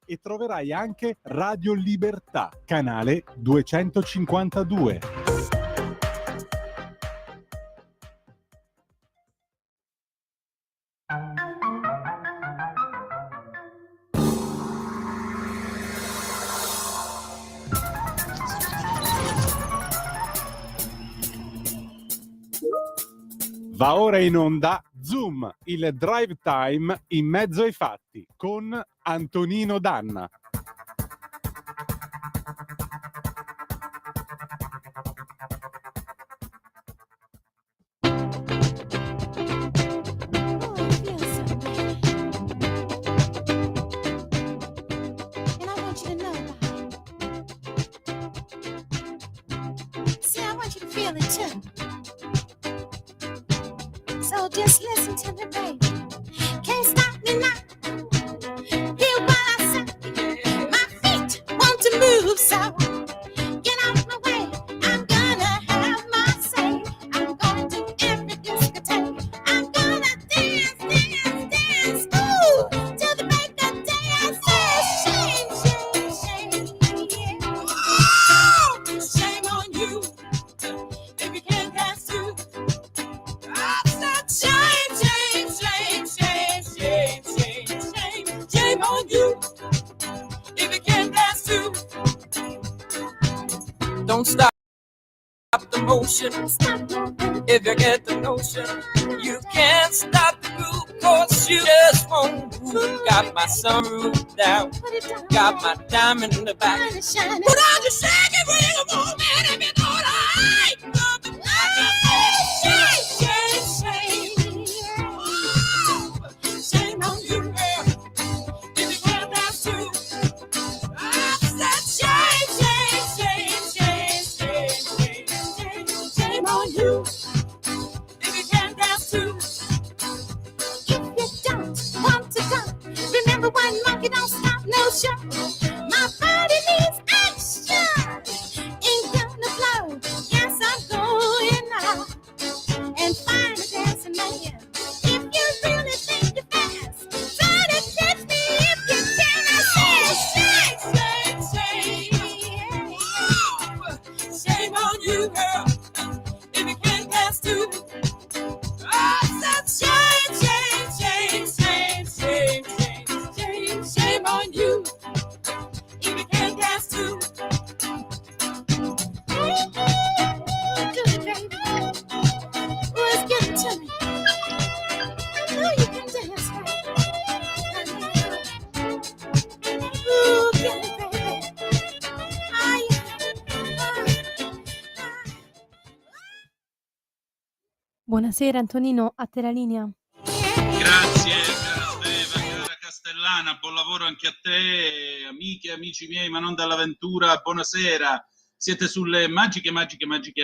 e troverai anche Radio Libertà, canale 252. Va ora in onda Zoom, il drive time in mezzo ai fatti con Antonino Danna. So just listen to me, baby. Can't stop me now. Hear what I say. My feet want to move, so get out my way. I'm gonna have my say. I'm gonna do every discotheque. I'm gonna dance, dance, dance. Ooh, till the break of day. I say shame, shame, shame. Yeah. Oh, shame on you if you can't dance too. Shame, shame, shame, shame, shame, shame, shame, shame on you if you can't dance too. Don't stop the motion if you get the notion. You can't stop the groove 'cause you just won't move. Got my sunroof down, got my diamond in the back. Put on your shaggy ring of woman if you know what I like. Shame, shame, shame. Shame on you, girl, if you can't dance too. I said shame, shame, shame, shame, shame, shame, shame, shame on you if you can't dance too. If you don't want to go, remember one monkey don't stop no show. My body needs action, ain't gonna blow. Yes, I'm going now and find a dancing man. If you really think you're fast, try to catch me if you can. I say shame, shame, shame. Shame on you, girl, if you can't dance too. I said shame, shame, shame, shame, shame, shame, shame, shame on you if you can't dance too. Good, baby. Let's get it to me. I know you can dance, baby. Ooh, get it, baby. Buonasera Antonino, a te la linea. Grazie, cara Steva, cara Castellana, buon lavoro anche a te, amiche e amici miei, ma non dall'avventura, buonasera. Siete sulle magiche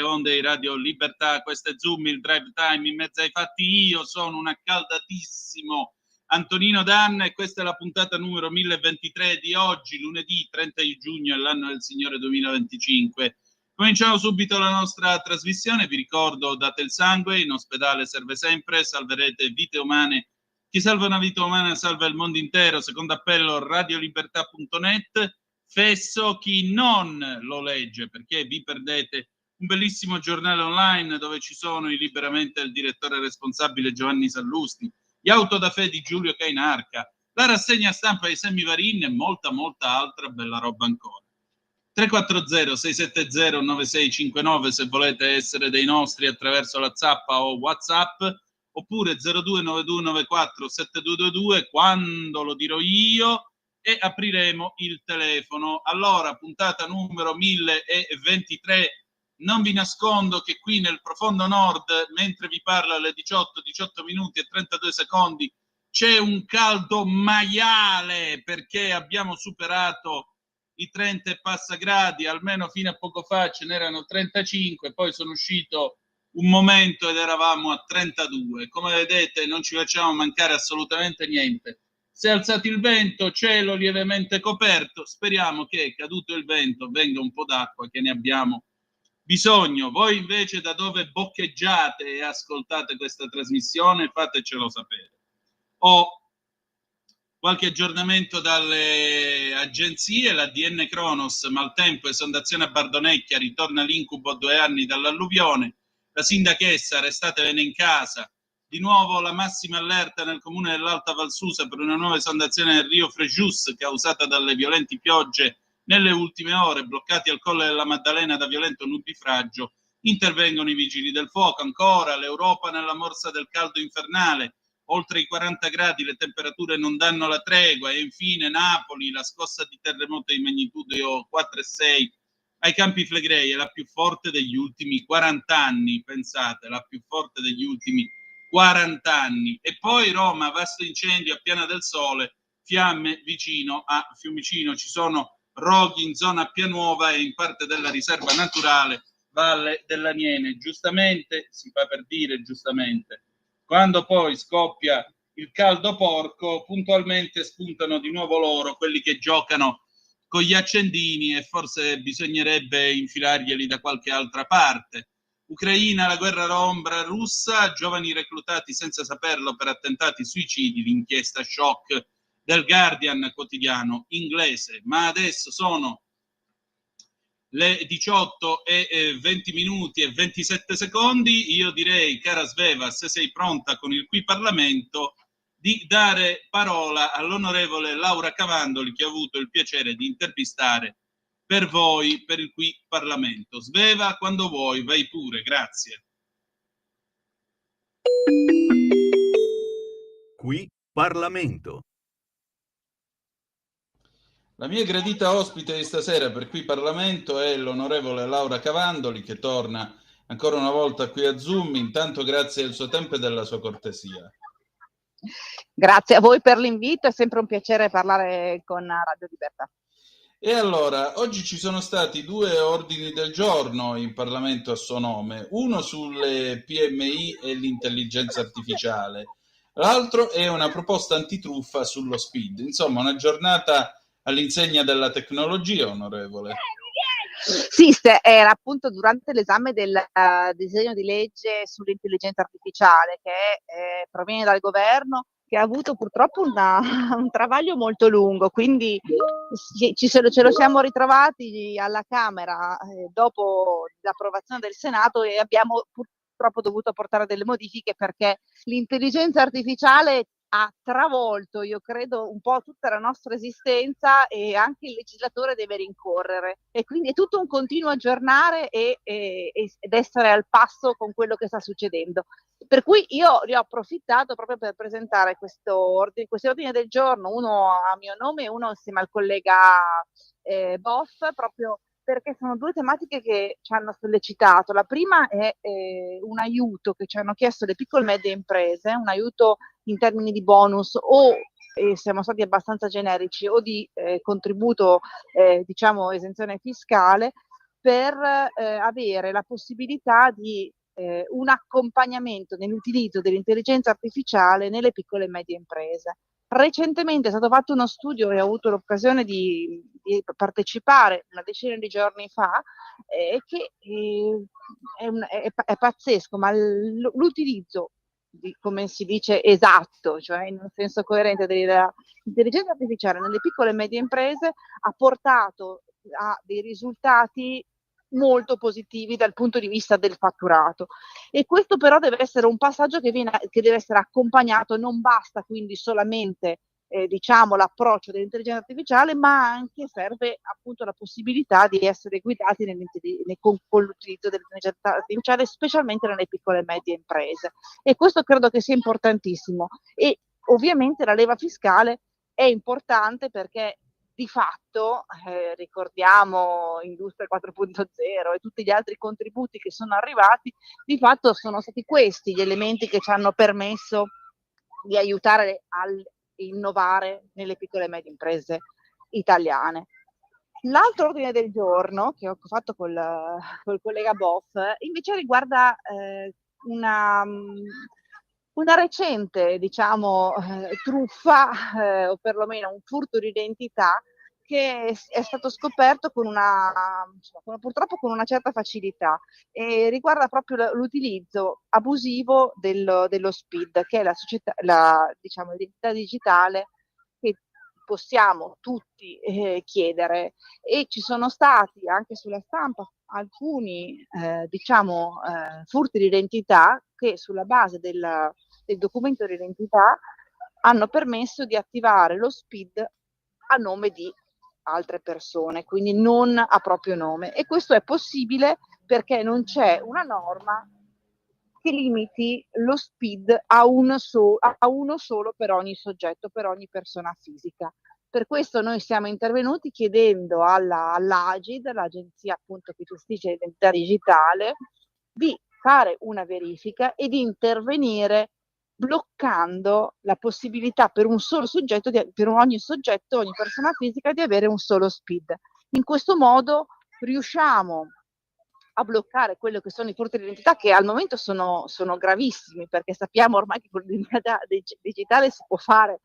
onde di Radio Libertà, questo è Zoom, il drive time in mezzo ai fatti. Io sono un accaldatissimo Antonino Danna e questa è la puntata numero 1023 di oggi, lunedì 30 di giugno, è l'anno del Signore 2025. Cominciamo subito la nostra trasmissione, vi ricordo date il sangue, in ospedale serve sempre, salverete vite umane, chi salva una vita umana salva il mondo intero, secondo appello radiolibertà.net, fesso chi non lo legge perché vi perdete un bellissimo giornale online dove ci sono liberamente il direttore responsabile Giovanni Sallusti, gli auto da fè di Giulio Cainarca, la rassegna stampa di Sammy Varin e molta altra bella roba ancora. 340-670-9659 se volete essere dei nostri attraverso la zappa o WhatsApp, oppure 0292947222 quando lo dirò io e apriremo il telefono. Allora, puntata numero 1023, non vi nascondo che qui nel profondo nord, mentre vi parlo alle 18 minuti e 32 secondi, c'è un caldo maiale perché abbiamo superato i 30 e passa gradi, almeno fino a poco fa ce n'erano 35, poi sono uscito un momento ed eravamo a 32. Come vedete non ci facciamo mancare assolutamente niente. Si è alzato il vento, cielo lievemente coperto, speriamo che caduto il vento venga un po' d'acqua che ne abbiamo bisogno. Voi invece da dove boccheggiate e ascoltate questa trasmissione fatecelo sapere. O Qualche aggiornamento dalle agenzie: la DN Cronos, maltempo, esondazione a Bardonecchia, ritorna l'incubo a 2 anni dall'alluvione, la sindachessa, restatevene in casa. Di nuovo la massima allerta nel comune dell'Alta Valsusa per una nuova esondazione del Rio Frejus causata dalle violenti piogge nelle ultime ore, bloccati al Colle della Maddalena da violento nubifragio. Intervengono i vigili del fuoco. Ancora l'Europa nella morsa del caldo infernale, oltre i 40 gradi, le temperature non danno la tregua. E infine Napoli, la scossa di terremoto di magnitudo 4,6 ai Campi Flegrei è la più forte degli ultimi 40 anni, pensate, la più forte degli ultimi 40 anni. E poi Roma, vasto incendio a Piana del Sole, fiamme vicino a Fiumicino, ci sono roghi in zona Pianuova e in parte della riserva naturale Valle dell'Aniene. Giustamente, si fa per dire giustamente, quando poi scoppia il caldo porco, puntualmente spuntano di nuovo loro, quelli che giocano con gli accendini, e forse bisognerebbe infilarglieli da qualche altra parte. Ucraina, la guerra ombra russa, giovani reclutati senza saperlo per attentati suicidi, l'inchiesta shock del Guardian, quotidiano inglese. Ma adesso sono le 18 e 20 minuti e 27 secondi. Io direi, cara Sveva, se sei pronta con il Qui Parlamento, di dare parola all'onorevole Laura Cavandoli, che ho avuto il piacere di intervistare per voi, per il Qui Parlamento. Sveva, quando vuoi, vai pure, grazie. Qui Parlamento. La mia gradita ospite di stasera per Qui Parlamento è l'onorevole Laura Cavandoli, che torna ancora una volta qui a Zoom. Intanto grazie del suo tempo e della sua cortesia. Grazie a voi per l'invito, è sempre un piacere parlare con Radio Libertà. E allora, oggi ci sono stati 2 ordini del giorno in Parlamento a suo nome, uno sulle PMI e l'intelligenza artificiale, l'altro è una proposta antitruffa sullo SPID. Insomma, una giornata all'insegna della tecnologia, onorevole. Sì, era appunto durante l'esame del disegno di legge sull'intelligenza artificiale che proviene dal governo, che ha avuto purtroppo un travaglio molto lungo, quindi ce lo siamo ritrovati alla Camera dopo l'approvazione del Senato, e abbiamo purtroppo dovuto portare delle modifiche perché l'intelligenza artificiale ha travolto, io credo, un po' tutta la nostra esistenza, e anche il legislatore deve rincorrere, e quindi è tutto un continuo aggiornare ed essere al passo con quello che sta succedendo. Per cui io ne ho approfittato proprio per presentare questi ordini del giorno, uno a mio nome e uno insieme al collega Boff, proprio perché sono 2 tematiche che ci hanno sollecitato. La prima è un aiuto che ci hanno chiesto le piccole e medie imprese, un aiuto in termini di bonus o siamo stati abbastanza generici, o di contributo, diciamo esenzione fiscale, per avere la possibilità di un accompagnamento nell'utilizzo dell'intelligenza artificiale nelle piccole e medie imprese. Recentemente è stato fatto uno studio e ho avuto l'occasione di partecipare una decina di giorni fa, che è pazzesco, ma l'utilizzo, come si dice, esatto, cioè in un senso coerente dell'intelligenza artificiale nelle piccole e medie imprese ha portato a dei risultati molto positivi dal punto di vista del fatturato, e questo però deve essere un passaggio che deve essere accompagnato. Non basta quindi solamente diciamo l'approccio dell'intelligenza artificiale, ma anche serve appunto la possibilità di essere guidati con l'utilizzo dell'intelligenza artificiale, specialmente nelle piccole e medie imprese, e questo credo che sia importantissimo. E ovviamente la leva fiscale è importante perché di fatto, ricordiamo Industria 4.0 e tutti gli altri contributi che sono arrivati, di fatto sono stati questi gli elementi che ci hanno permesso di aiutare a innovare nelle piccole e medie imprese italiane. L'altro ordine del giorno che ho fatto col collega Boff invece riguarda una recente, diciamo, truffa, o perlomeno un furto di identità, che è stato scoperto purtroppo con una certa facilità, e riguarda proprio l'utilizzo abusivo dello SPID, che è diciamo, l'identità digitale che possiamo tutti chiedere, e ci sono stati anche sulla stampa alcuni furti di identità che sulla base del documento di identità hanno permesso di attivare lo SPID a nome di altre persone, quindi non a proprio nome, e questo è possibile perché non c'è una norma che limiti lo SPID a uno solo per ogni soggetto, per ogni persona fisica. Per questo noi siamo intervenuti chiedendo all'Agid, l'agenzia appunto che gestisce l'identità digitale, di fare una verifica e di intervenire bloccando la possibilità per un solo soggetto, per ogni soggetto, ogni persona fisica, di avere un solo SPID. In questo modo riusciamo a bloccare quello che sono i furti di identità, che al momento sono gravissimi, perché sappiamo ormai che con l'identità digitale si può fare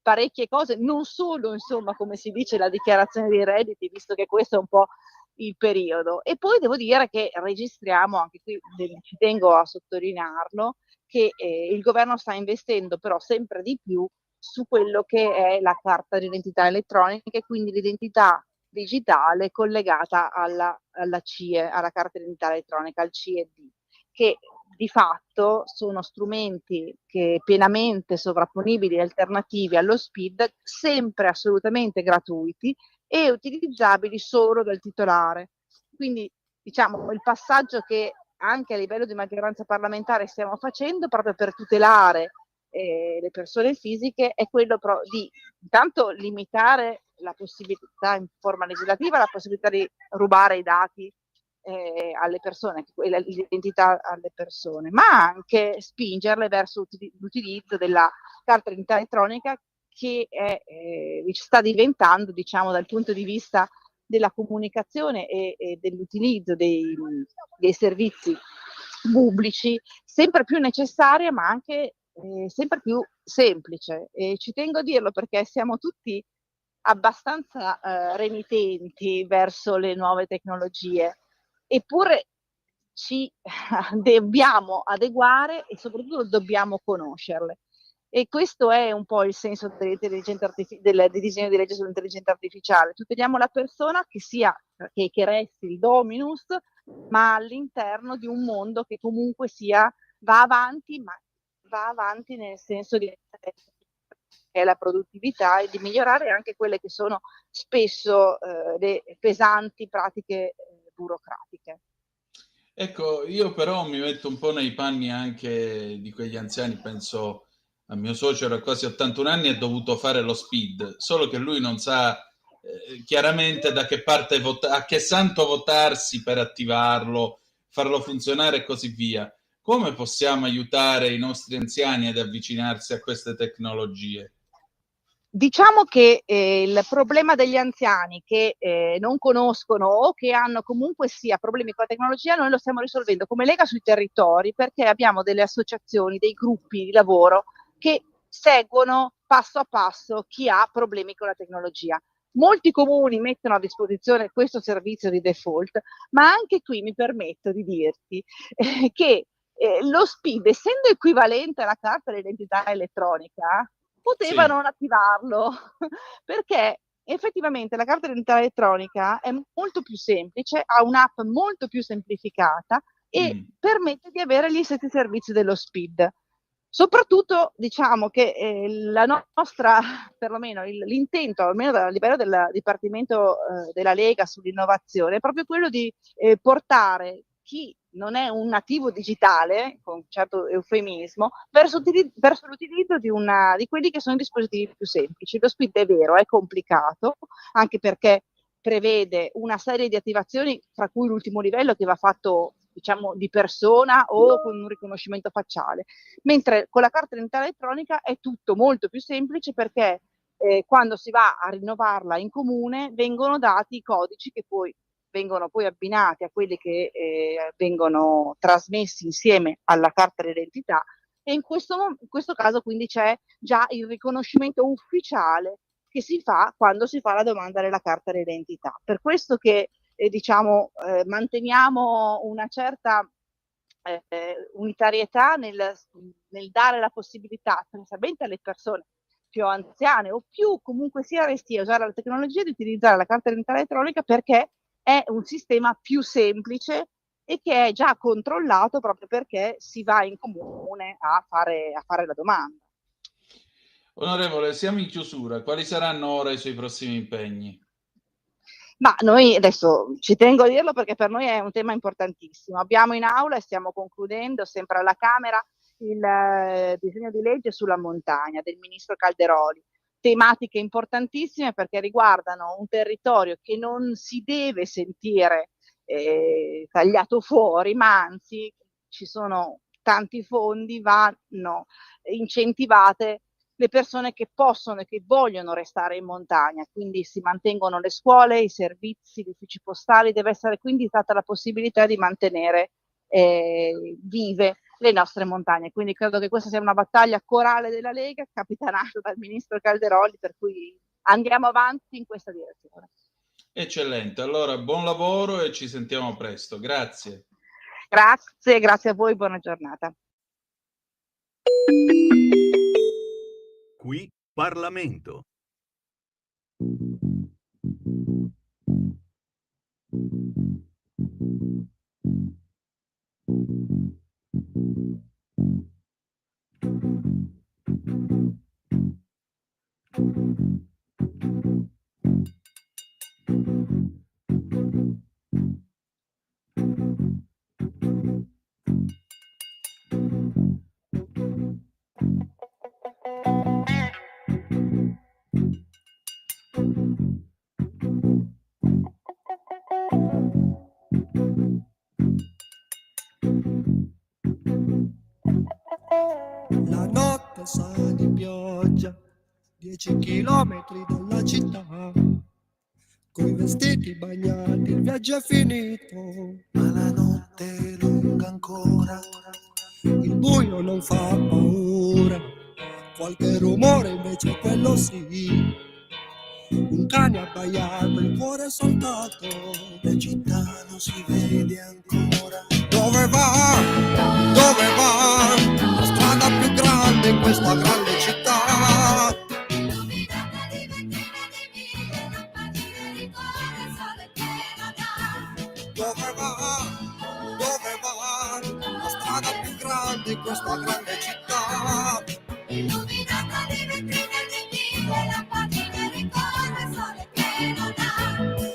parecchie cose, non solo, insomma, come si dice, la dichiarazione dei redditi, visto che questo è un po' il periodo. E poi devo dire che registriamo, anche qui ci tengo a sottolinearlo, che il governo sta investendo però sempre di più su quello che è la carta d'identità elettronica, e quindi l'identità digitale collegata alla CIE, alla carta d'identità elettronica, al CID, che di fatto sono strumenti che pienamente sovrapponibili e alternativi allo SPID, sempre assolutamente gratuiti e utilizzabili solo dal titolare. Quindi diciamo il passaggio che anche a livello di maggioranza parlamentare stiamo facendo proprio per tutelare le persone fisiche è quello di intanto limitare la possibilità in forma legislativa, la possibilità di rubare i dati alle persone, l'identità alle persone, ma anche spingerle verso l'utilizzo della carta d'identità elettronica, che sta diventando, diciamo, dal punto di vista della comunicazione e dell'utilizzo dei servizi pubblici sempre più necessaria, ma anche sempre più semplice. E ci tengo a dirlo perché siamo tutti abbastanza renitenti verso le nuove tecnologie, eppure ci dobbiamo adeguare e soprattutto dobbiamo conoscerle. E questo è un po' il senso del disegno di legge sull'intelligenza artificiale. Tuteliamo la persona che resti il dominus, ma all'interno di un mondo che comunque va avanti, ma va avanti nel senso di la produttività e di migliorare anche quelle che sono spesso le pesanti pratiche burocratiche. Ecco, io però mi metto un po' nei panni anche di quegli anziani, penso a mio suocero a quasi 81 anni, ha dovuto fare lo SPID, solo che lui non sa chiaramente da che parte a che santo votarsi per attivarlo, farlo funzionare e così via. Come possiamo aiutare i nostri anziani ad avvicinarsi a queste tecnologie? Diciamo che il problema degli anziani che non conoscono o che hanno comunque sia problemi con la tecnologia, noi lo stiamo risolvendo come Lega sui territori, perché abbiamo delle associazioni, dei gruppi di lavoro che seguono passo a passo chi ha problemi con la tecnologia. Molti comuni mettono a disposizione questo servizio di default, ma anche qui mi permetto di dirti che lo SPID, essendo equivalente alla carta d'identità elettronica, poteva non attivarlo, perché effettivamente la carta d'identità elettronica è molto più semplice, ha un'app molto più semplificata e permette di avere gli stessi servizi dello SPID. Soprattutto diciamo che la nostra, perlomeno l'intento, almeno a livello del Dipartimento della Lega sull'innovazione, è proprio quello di portare chi non è un nativo digitale, con un certo eufemismo, verso l'utilizzo di quelli che sono i dispositivi più semplici. Lo SPID è vero, è complicato, anche perché prevede una serie di attivazioni, fra cui l'ultimo livello che va fatto, diciamo, di persona o con un riconoscimento facciale, mentre con la carta d'identità elettronica è tutto molto più semplice, perché quando si va a rinnovarla in comune vengono dati i codici che poi vengono poi abbinati a quelli che vengono trasmessi insieme alla carta d'identità, e in questo caso quindi c'è già il riconoscimento ufficiale che si fa quando si fa la domanda della carta d'identità. Per questo che manteniamo una certa unitarietà nel dare la possibilità, specialmente alle persone più anziane o più comunque sia resti a usare la tecnologia, di utilizzare la carta d'identità elettronica, perché è un sistema più semplice e che è già controllato, proprio perché si va in comune a fare la domanda. Onorevole, siamo in chiusura. Quali saranno ora i suoi prossimi impegni? Ma noi adesso ci tengo a dirlo perché per noi è un tema importantissimo. Abbiamo in aula e stiamo concludendo sempre alla Camera il disegno di legge sulla montagna del ministro Calderoli. Tematiche importantissime perché riguardano un territorio che non si deve sentire tagliato fuori, ma anzi ci sono tanti fondi, vanno incentivate le persone che possono e che vogliono restare in montagna, quindi si mantengono le scuole, i servizi, gli uffici postali, deve essere quindi data la possibilità di mantenere vive le nostre montagne. Quindi credo che questa sia una battaglia corale della Lega, capitanata dal ministro Calderoli, per cui andiamo avanti in questa direzione. Eccellente, allora buon lavoro e ci sentiamo presto. Grazie. Grazie a voi, buona giornata. Qui Parlamento. La notte sa di pioggia, 10 chilometri dalla città, coi vestiti bagnati il viaggio è finito, ma la notte è lunga ancora, il buio non fa paura, qualche rumore invece quello sì, un cane abbaiato, il cuore soldato, la città non si vede ancora. Dove va? Dove va? La strada più grande in questa grande città. Illuminata di vetrine di mille lampadine di colore sole pieno d'anno. Dove va? Dove va? La strada più grande in questa grande città. Illuminata di vetrine di mille lampadine di colore sole pieno d'anno.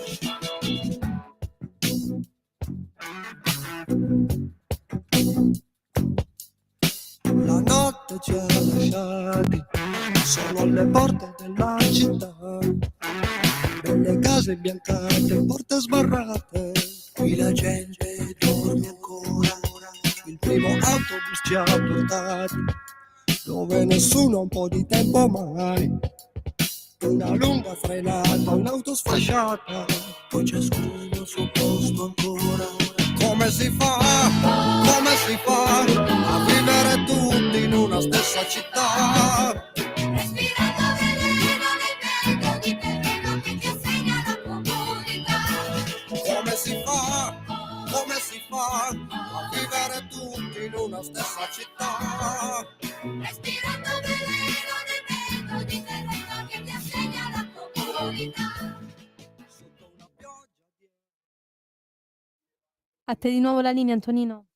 La notte ci ha lasciati solo alle porte della città, belle case imbiancate, porte sbarrate, qui la gente dorme ancora, il primo autobus ci ha portati dove nessuno ha un po' di tempo mai, una lunga frenata, un'auto sfasciata, poi ciascuno al suo posto ancora. Come si fa a vivere tutti in una stessa città? Respirando veleno nel vento di terreno che ti insegna la comunità. Come si fa a vivere tutti in una stessa città? Respirando veleno nel vento di terreno che ti insegna la comunità. Sotto una pioggia di... A te di nuovo la linea, Antonino.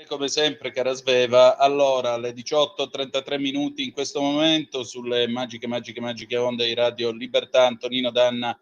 Come sempre, cara Sveva, allora alle 18:33 in questo momento sulle magiche onde di Radio Libertà, Antonino Danna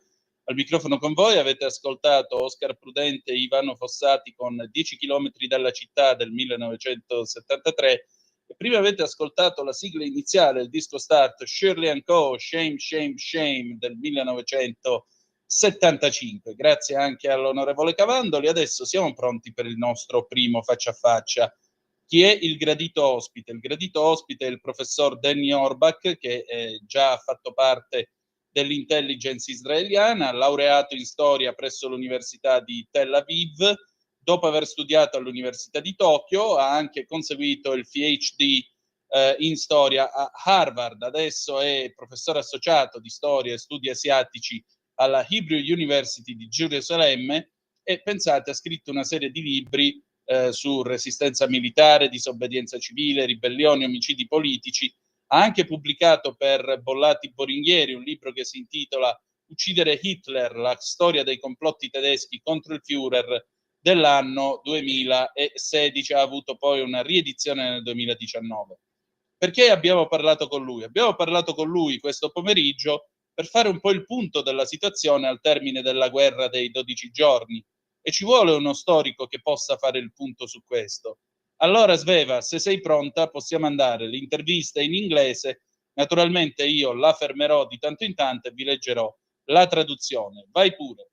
al microfono con voi. Avete ascoltato Oscar Prudente e Ivano Fossati con 10 chilometri dalla città del 1973 e prima avete ascoltato la sigla iniziale, il disco start Shirley & Co. Shame, Shame, Shame del 1975. Grazie anche all'onorevole Cavandoli. Adesso siamo pronti per il nostro primo faccia a faccia. Chi è il gradito ospite? Il gradito ospite è il professor Danny Orbach, che già ha fatto parte dell'intelligence israeliana, laureato in storia presso l'Università di Tel Aviv. Dopo aver studiato all'Università di Tokyo, ha anche conseguito il PhD in storia a Harvard. Adesso è professore associato di storia e studi asiatici alla Hebrew University di Gerusalemme e pensate ha scritto una serie di libri su resistenza militare, disobbedienza civile, ribellioni, omicidi politici Ha anche pubblicato per Bollati Boringhieri un libro che si intitola Uccidere Hitler, la storia dei complotti tedeschi contro il Führer, dell'anno 2016, ha avuto poi una riedizione nel 2019. Perché abbiamo parlato con lui? Abbiamo parlato con lui questo pomeriggio per fare un po' il punto della situazione al termine della guerra dei 12 giorni, e ci vuole uno storico che possa fare il punto su questo. Allora Sveva, se sei pronta, possiamo andare. L'intervista in inglese, naturalmente io la fermerò di tanto in tanto e vi leggerò la traduzione. Vai pure.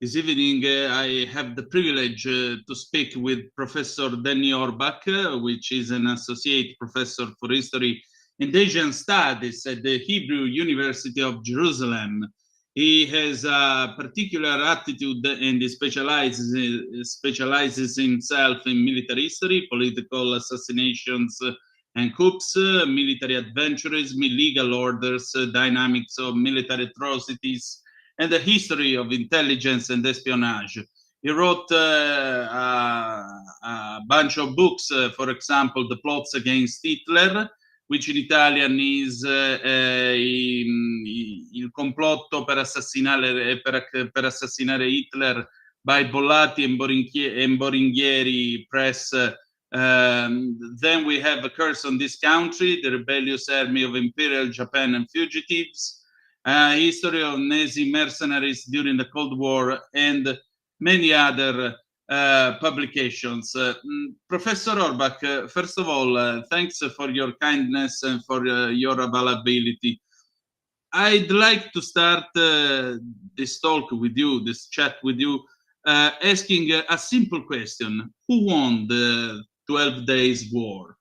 This evening, I have the privilege to speak with Professor Danny Orbach, which is an associate professor for history and Asian studies at the Hebrew University of Jerusalem. He has a particular attitude and he specializes himself in military history, political assassinations and coups, military adventurism, illegal orders, dynamics of military atrocities, and the history of intelligence and espionage. He wrote a bunch of books, for example, The Plots Against Hitler, which in Italian is Il complotto per assassinare Hitler by Bollati and Boringhieri Press. Then we have A Curse on This Country, The Rebellious Army of Imperial Japan and Fugitives, History of Nazi Mercenaries During the Cold War, and many other publications. Professor Orbach, first of all, thanks for your kindness and for your availability. I'd like to start this talk with you, this chat with you, asking a simple question. Who won the 12 Days War?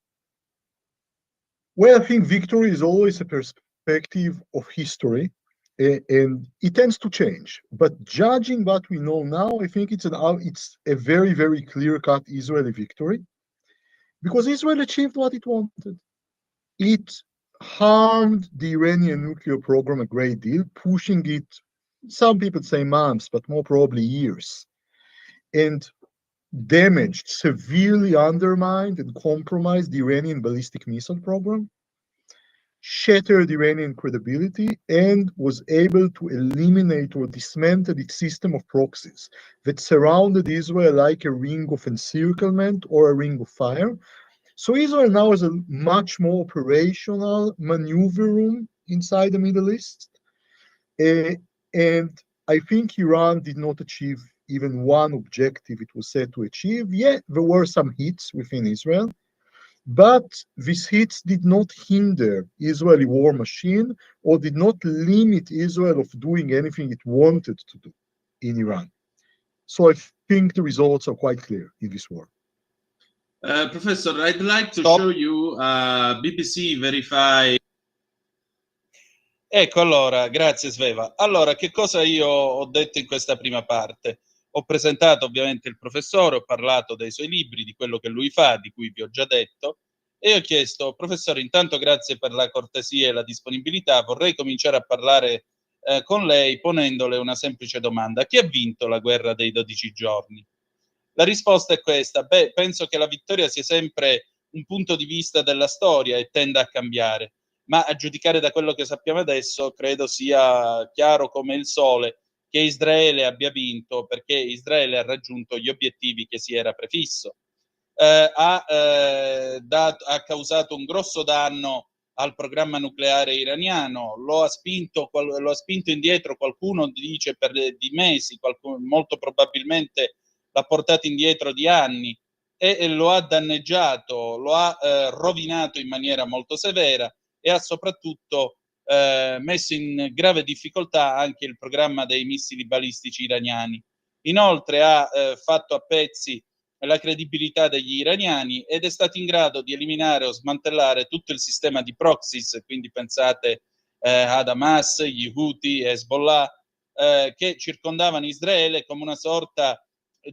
Well, I think victory is always a perspective of history, and it tends to change. But judging what we know now, I think it's a very, very clear-cut Israeli victory, because Israel achieved what it wanted. It harmed the Iranian nuclear program a great deal, pushing it, some people say months, but more probably years, and damaged, severely undermined and compromised the Iranian ballistic missile program, shattered Iranian credibility, and was able to eliminate or dismantle its system of proxies that surrounded Israel like a ring of encirclement or a ring of fire. So Israel now has a much more operational maneuver room inside the Middle East. And I think Iran did not achieve even one objective it was set to achieve. Yet there were some hits within Israel, but these hits did not hinder Israeli war machine or did not limit Israel of doing anything it wanted to do in Iran. So I think the results are quite clear in this war. Professor, I'd like to show you BBC Verify. Ecco, allora, grazie Sveva. Allora, che cosa io ho detto in questa prima parte? Ho presentato ovviamente il professore, ho parlato dei suoi libri, di quello che lui fa, di cui vi ho già detto, e ho chiesto, professore, intanto grazie per la cortesia e la disponibilità, vorrei cominciare a parlare con lei ponendole una semplice domanda. Chi ha vinto la guerra dei 12 giorni? La risposta è questa. Beh, penso che la vittoria sia sempre un punto di vista della storia e tenda a cambiare, ma a giudicare da quello che sappiamo adesso credo sia chiaro come il sole che Israele abbia vinto, perché Israele ha raggiunto gli obiettivi che si era prefisso. Ha causato un grosso danno al programma nucleare iraniano, lo ha spinto indietro, qualcuno dice di mesi, molto probabilmente l'ha portato indietro di anni, e lo ha danneggiato, lo ha rovinato in maniera molto severa, e ha soprattutto messo in grave difficoltà anche il programma dei missili balistici iraniani. Inoltre ha fatto a pezzi la credibilità degli iraniani ed è stato in grado di eliminare o smantellare tutto il sistema di proxies, quindi pensate ad Hamas, gli Houthi, Hezbollah, che circondavano Israele come una sorta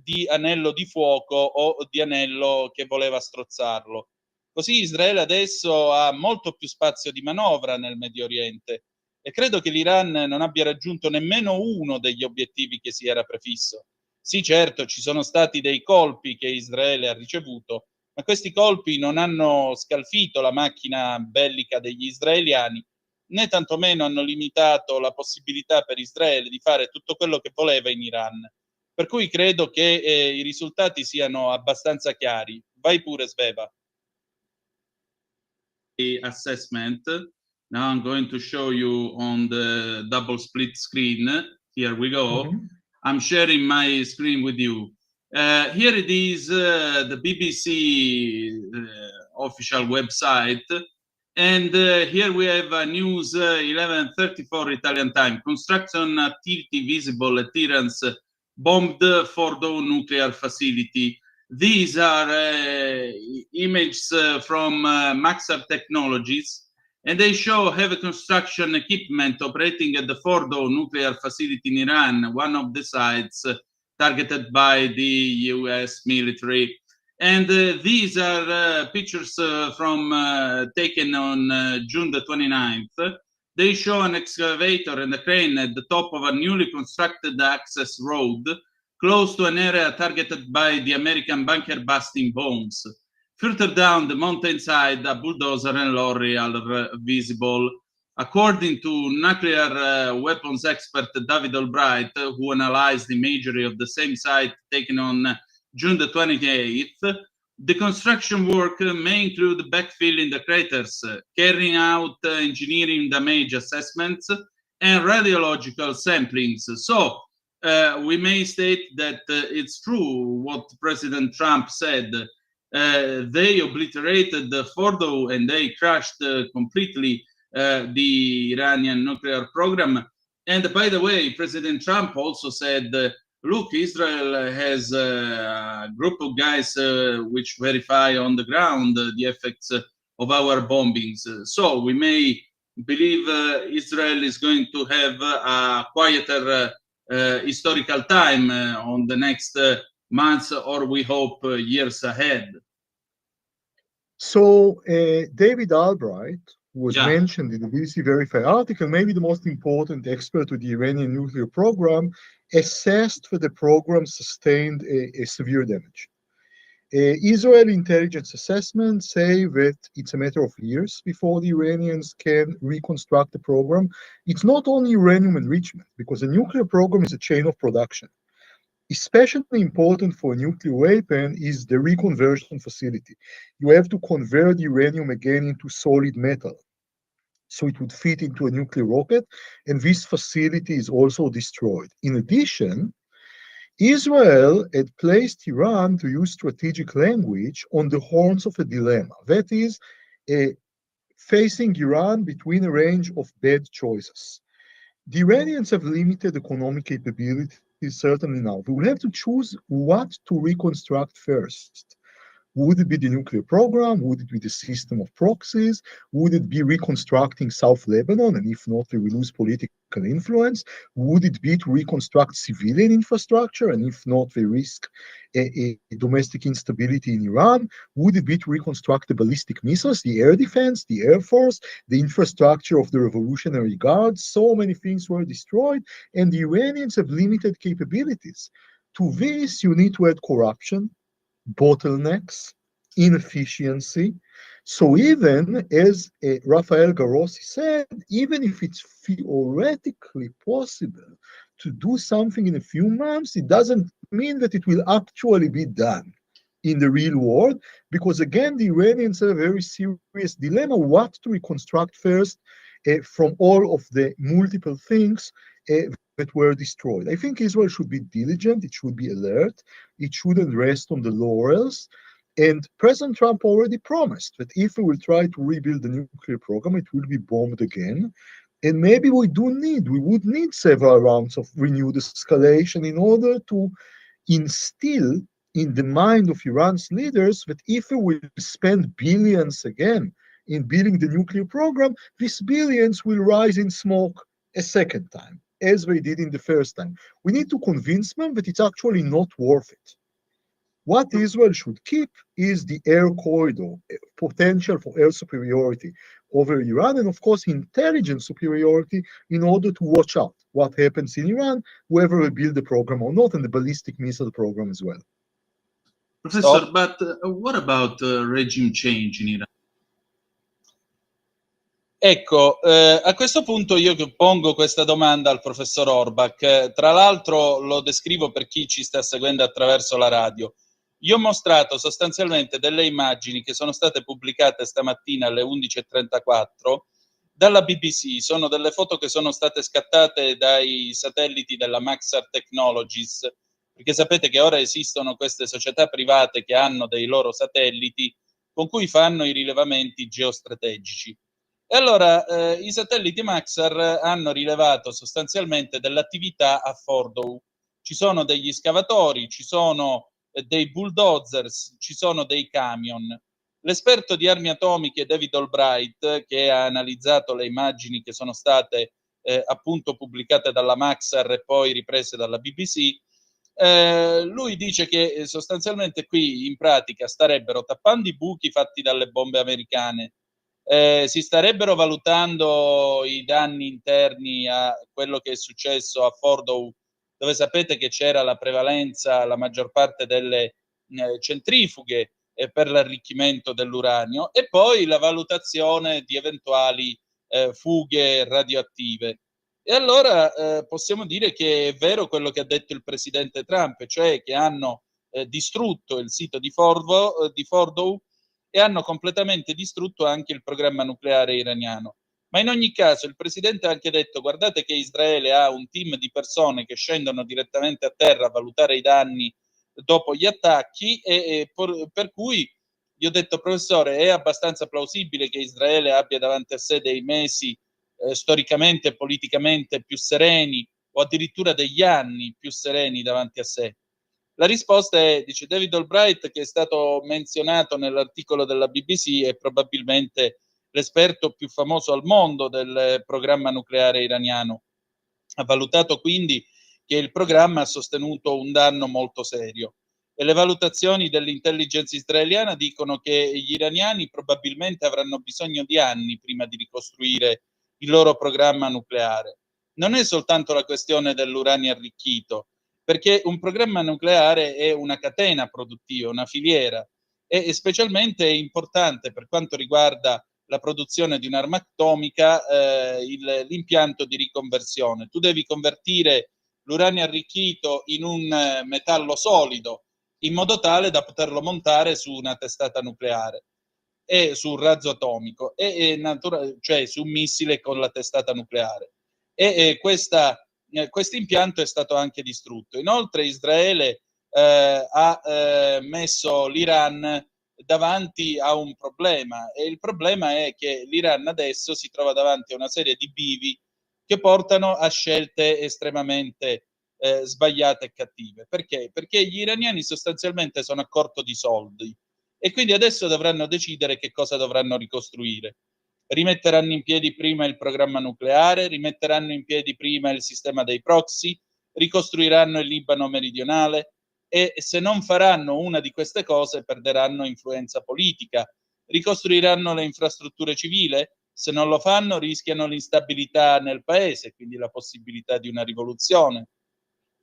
di anello di fuoco o di anello che voleva strozzarlo. Così Israele adesso ha molto più spazio di manovra nel Medio Oriente e credo che l'Iran non abbia raggiunto nemmeno uno degli obiettivi che si era prefisso. Sì, certo, ci sono stati dei colpi che Israele ha ricevuto, ma questi colpi non hanno scalfito la macchina bellica degli israeliani, né tantomeno hanno limitato la possibilità per Israele di fare tutto quello che voleva in Iran. Per cui credo che i risultati siano abbastanza chiari. Vai pure, Sveva. The assessment. Now I'm going to show you on the double split screen. Here we go. I'm sharing my screen with you. Here it is, the BBC official website. And here we have news 11:34 Italian time. Construction activity visible at Iran's bombed Fordow nuclear facility. These are images from Maxar Technologies, and they show heavy construction equipment operating at the Fordow nuclear facility in Iran, one of the sites targeted by the US military. And these are pictures from taken on June the 29th. They show an excavator and a crane at the top of a newly constructed access road close to an area targeted by the American bunker busting bombs. Further down the mountainside, a bulldozer and lorry are visible. According to nuclear weapons expert David Albright, who analyzed the imagery of the same site taken on June the 28th, the construction work may include backfilling the craters, carrying out engineering damage assessments, and radiological samplings. So we may state that it's true what President Trump said. They obliterated the Fordow and they crashed completely the Iranian nuclear program. And by the way, President Trump also said, look, Israel has a group of guys which verify on the ground the effects of our bombings. So we may believe Israel is going to have a quieter historical time on the next months, or we hope years ahead. So David Albright was Yeah. mentioned in the BBC Verify article, maybe the most important expert to the Iranian nuclear program, assessed for the program sustained a severe damage. Israeli intelligence assessments say that it's a matter of years before the Iranians can reconstruct the program. It's not only uranium enrichment, because a nuclear program is a chain of production. Especially important for a nuclear weapon is the reconversion facility. You have to convert uranium again into solid metal, so it would fit into a nuclear rocket, and this facility is also destroyed. In addition, Israel had placed Iran, to use strategic language, on the horns of a dilemma. That is, facing Iran between a range of bad choices. The Iranians have limited economic capabilities, certainly now. We will have to choose what to reconstruct first. Would it be the nuclear program? Would it be the system of proxies? Would it be reconstructing South Lebanon? And if not, we will lose political influence. Would it be to reconstruct civilian infrastructure? And if not, we risk a domestic instability in Iran. Would it be to reconstruct the ballistic missiles, the air defense, the air force, the infrastructure of the Revolutionary Guard? So many things were destroyed, and the Iranians have limited capabilities. To this, you need to add corruption, bottlenecks, inefficiency. So even as Rafael Grossi said, even if it's theoretically possible to do something in a few months, it doesn't mean that it will actually be done in the real world, because again, the Iranians have a very serious dilemma: what to reconstruct first from all of the multiple things that were destroyed. I think Israel should be diligent, it should be alert, it shouldn't rest on the laurels. And President Trump already promised that if we will try to rebuild the nuclear program, it will be bombed again. And maybe we would need several rounds of renewed escalation in order to instill in the mind of Iran's leaders that if we will spend billions again in building the nuclear program, these billions will rise in smoke a second time, as they did in the first time. We need to convince them that it's actually not worth it. What Israel should keep is the air corridor, potential for air superiority over Iran, and of course intelligence superiority in order to watch out what happens in Iran, whether we build the program or not, and the ballistic missile program as well. Professor, but what about regime change in Iran? Ecco, a questo punto io pongo questa domanda al professor Orbach. Tra l'altro lo descrivo per chi ci sta seguendo attraverso la radio. Io ho mostrato sostanzialmente delle immagini che sono state pubblicate stamattina alle 11:34 dalla BBC. Sono delle foto che sono state scattate dai satelliti della Maxar Technologies, perché sapete che ora esistono queste società private che hanno dei loro satelliti con cui fanno i rilevamenti geostrategici. E allora i satelliti Maxar hanno rilevato sostanzialmente dell'attività a Fordow. Ci sono degli scavatori, ci sono dei bulldozers, ci sono dei camion. L'esperto di armi atomiche David Albright, che ha analizzato le immagini che sono state appunto pubblicate dalla Maxar e poi riprese dalla BBC, lui dice che sostanzialmente qui in pratica starebbero tappando i buchi fatti dalle bombe americane, si starebbero valutando i danni interni a quello che è successo a Fordow, dove sapete che c'era la prevalenza, la maggior parte delle centrifughe per l'arricchimento dell'uranio, e poi la valutazione di eventuali fughe radioattive. E allora possiamo dire che è vero quello che ha detto il presidente Trump, cioè che hanno distrutto il sito di Fordow e hanno completamente distrutto anche il programma nucleare iraniano. Ma in ogni caso il presidente ha anche detto: guardate che Israele ha un team di persone che scendono direttamente a terra a valutare i danni dopo gli attacchi, e per cui gli ho detto: professore, è abbastanza plausibile che Israele abbia davanti a sé dei mesi storicamente e politicamente più sereni, o addirittura degli anni più sereni davanti a sé? La risposta è, dice David Albright, che è stato menzionato nell'articolo della BBC, è probabilmente l'esperto più famoso al mondo del programma nucleare iraniano. Ha valutato quindi che il programma ha sostenuto un danno molto serio, e le valutazioni dell'intelligence israeliana dicono che gli iraniani probabilmente avranno bisogno di anni prima di ricostruire il loro programma nucleare. Non è soltanto la questione dell'uranio arricchito, perché un programma nucleare è una catena produttiva, una filiera, e specialmente è importante per quanto riguarda la produzione di un'arma atomica l'impianto di riconversione. Tu devi convertire l'uranio arricchito in un metallo solido, in modo tale da poterlo montare su una testata nucleare e su un razzo atomico, cioè su un missile con la testata nucleare. E questo impianto è stato anche distrutto. Inoltre Israele ha messo l'Iran davanti a un problema, e il problema è che l'Iran adesso si trova davanti a una serie di bivi che portano a scelte estremamente sbagliate e cattive. Perché? Perché gli iraniani sostanzialmente sono a corto di soldi, e quindi adesso dovranno decidere che cosa dovranno ricostruire. Rimetteranno in piedi prima il programma nucleare, rimetteranno in piedi prima il sistema dei proxy, ricostruiranno il Libano meridionale, e se non faranno una di queste cose perderanno influenza politica. Ricostruiranno le infrastrutture civili? Se non lo fanno rischiano l'instabilità nel paese, quindi la possibilità di una rivoluzione.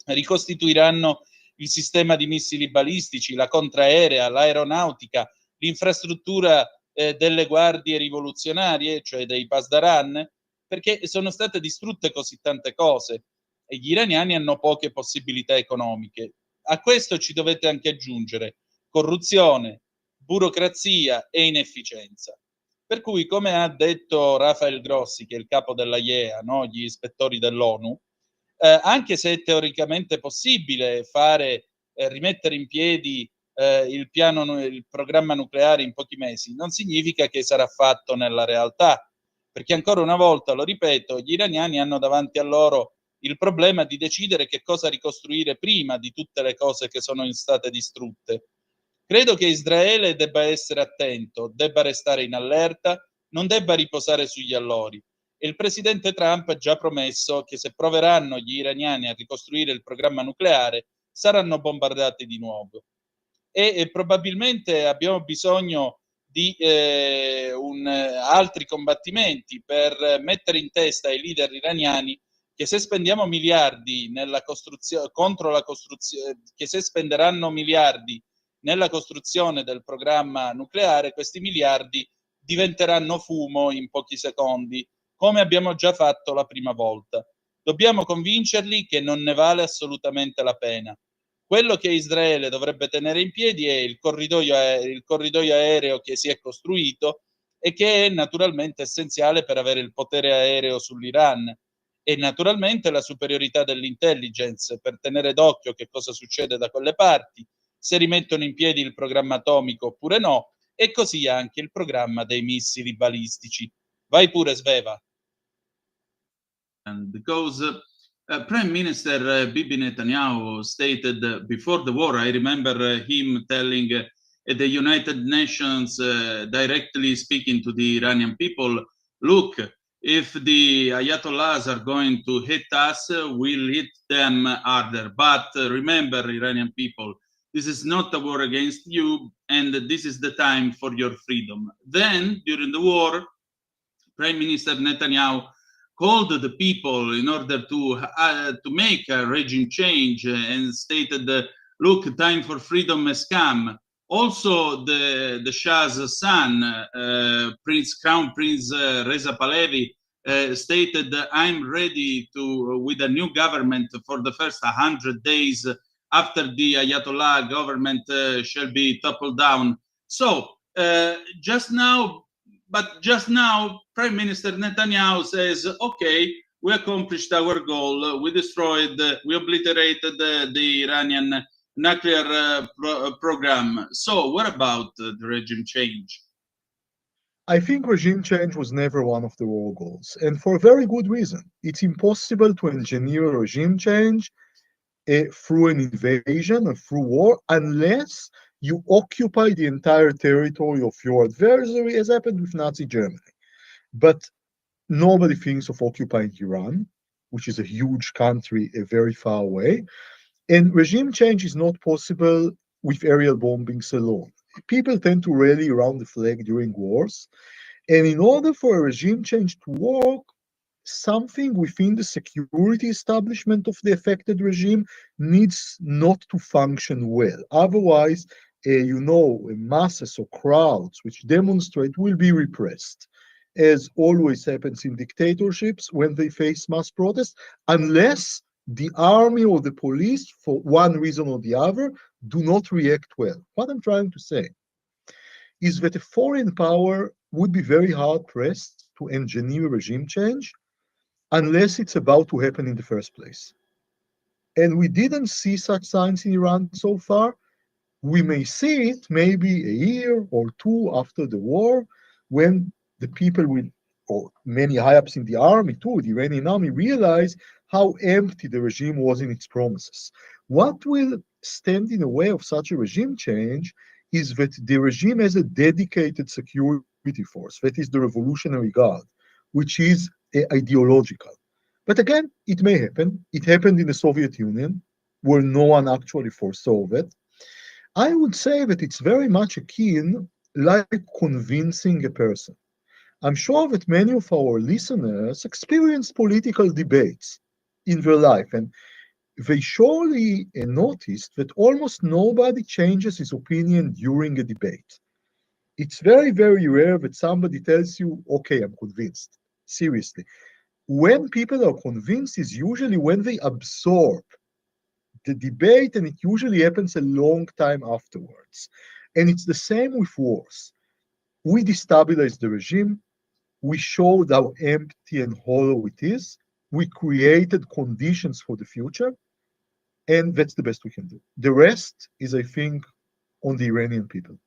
Ricostituiranno il sistema di missili balistici, la contraerea, l'aeronautica, l'infrastruttura delle guardie rivoluzionarie, cioè dei Pasdaran, perché sono state distrutte così tante cose e gli iraniani hanno poche possibilità economiche. A questo ci dovete anche aggiungere corruzione, burocrazia e inefficienza. Per cui, come ha detto Rafael Grossi, che è il capo dell'AIEA, no? Gli ispettori dell'ONU, anche se è teoricamente possibile rimettere in piedi il programma nucleare in pochi mesi, non significa che sarà fatto nella realtà, perché ancora una volta, lo ripeto, gli iraniani hanno davanti a loro il problema di decidere che cosa ricostruire prima di tutte le cose che sono state distrutte. Credo che Israele debba essere attento, debba restare in allerta, non debba riposare sugli allori. E il presidente Trump ha già promesso che se proveranno gli iraniani a ricostruire il programma nucleare, saranno bombardati di nuovo. e probabilmente abbiamo bisogno di altri combattimenti per mettere in testa ai leader iraniani che se spendiamo miliardi nella costruzione contro la costruzione, che se spenderanno miliardi nella costruzione del programma nucleare, questi miliardi diventeranno fumo in pochi secondi, come abbiamo già fatto la prima volta. Dobbiamo convincerli che non ne vale assolutamente la pena. Quello che Israele dovrebbe tenere in piedi è il corridoio aereo che si è costruito e che è naturalmente essenziale per avere il potere aereo sull'Iran, e naturalmente la superiorità dell'intelligence per tenere d'occhio che cosa succede da quelle parti, se rimettono in piedi il programma atomico oppure no, e così anche il programma dei missili balistici. Vai pure, Sveva. And because Prime Minister Bibi Netanyahu stated before the war, I remember him telling at the United Nations, directly speaking to the Iranian people, look, if the Ayatollahs are going to hit us, we'll hit them harder. But remember, Iranian people, this is not a war against you, and this is the time for your freedom. Then, during the war, Prime Minister Netanyahu called the people in order to make a regime change and stated, look, time for freedom has come. Also, the Shah's son, Crown Prince Reza Pahlavi, stated, I'm ready to, with a new government for the first 100 days after the Ayatollah government shall be toppled down. So, just now, Prime Minister Netanyahu says, okay, we accomplished our goal, we obliterated the Iranian nuclear program. So what about the regime change? I think regime change was never one of the war goals, and for a very good reason. It's impossible to engineer a regime change through an invasion or through war unless you occupy the entire territory of your adversary, as happened with Nazi Germany. But nobody thinks of occupying Iran, which is a huge country very far away. And regime change is not possible with aerial bombings alone. People tend to rally around the flag during wars. And in order for a regime change to work, something within the security establishment of the affected regime needs not to function well. Otherwise, masses or crowds which demonstrate will be repressed, as always happens in dictatorships when they face mass protests, unless the army or the police, for one reason or the other, do not react well. What I'm trying to say is that a foreign power would be very hard-pressed to engineer regime change unless it's about to happen in the first place. And we didn't see such signs in Iran so far. We may see it maybe a year or two after the war, when the people will, or many high-ups in the army too, the Iranian army, realize how empty the regime was in its promises. What will stand in the way of such a regime change is that the regime has a dedicated security force, that is the Revolutionary Guard, which is ideological. But again, it may happen. It happened in the Soviet Union, where no one actually foresaw that. I would say that it's very much akin like convincing a person. I'm sure that many of our listeners experience political debates in their life, and they surely noticed that almost nobody changes his opinion during a debate. It's very, very rare that somebody tells you, okay, I'm convinced. Seriously. When people are convinced is usually when they absorb the debate, and it usually happens a long time afterwards. And it's the same with wars. We destabilize the regime. We showed how empty and hollow it is. We created conditions for the future, and that's the best we can do. The rest is, I think, on the Iranian people.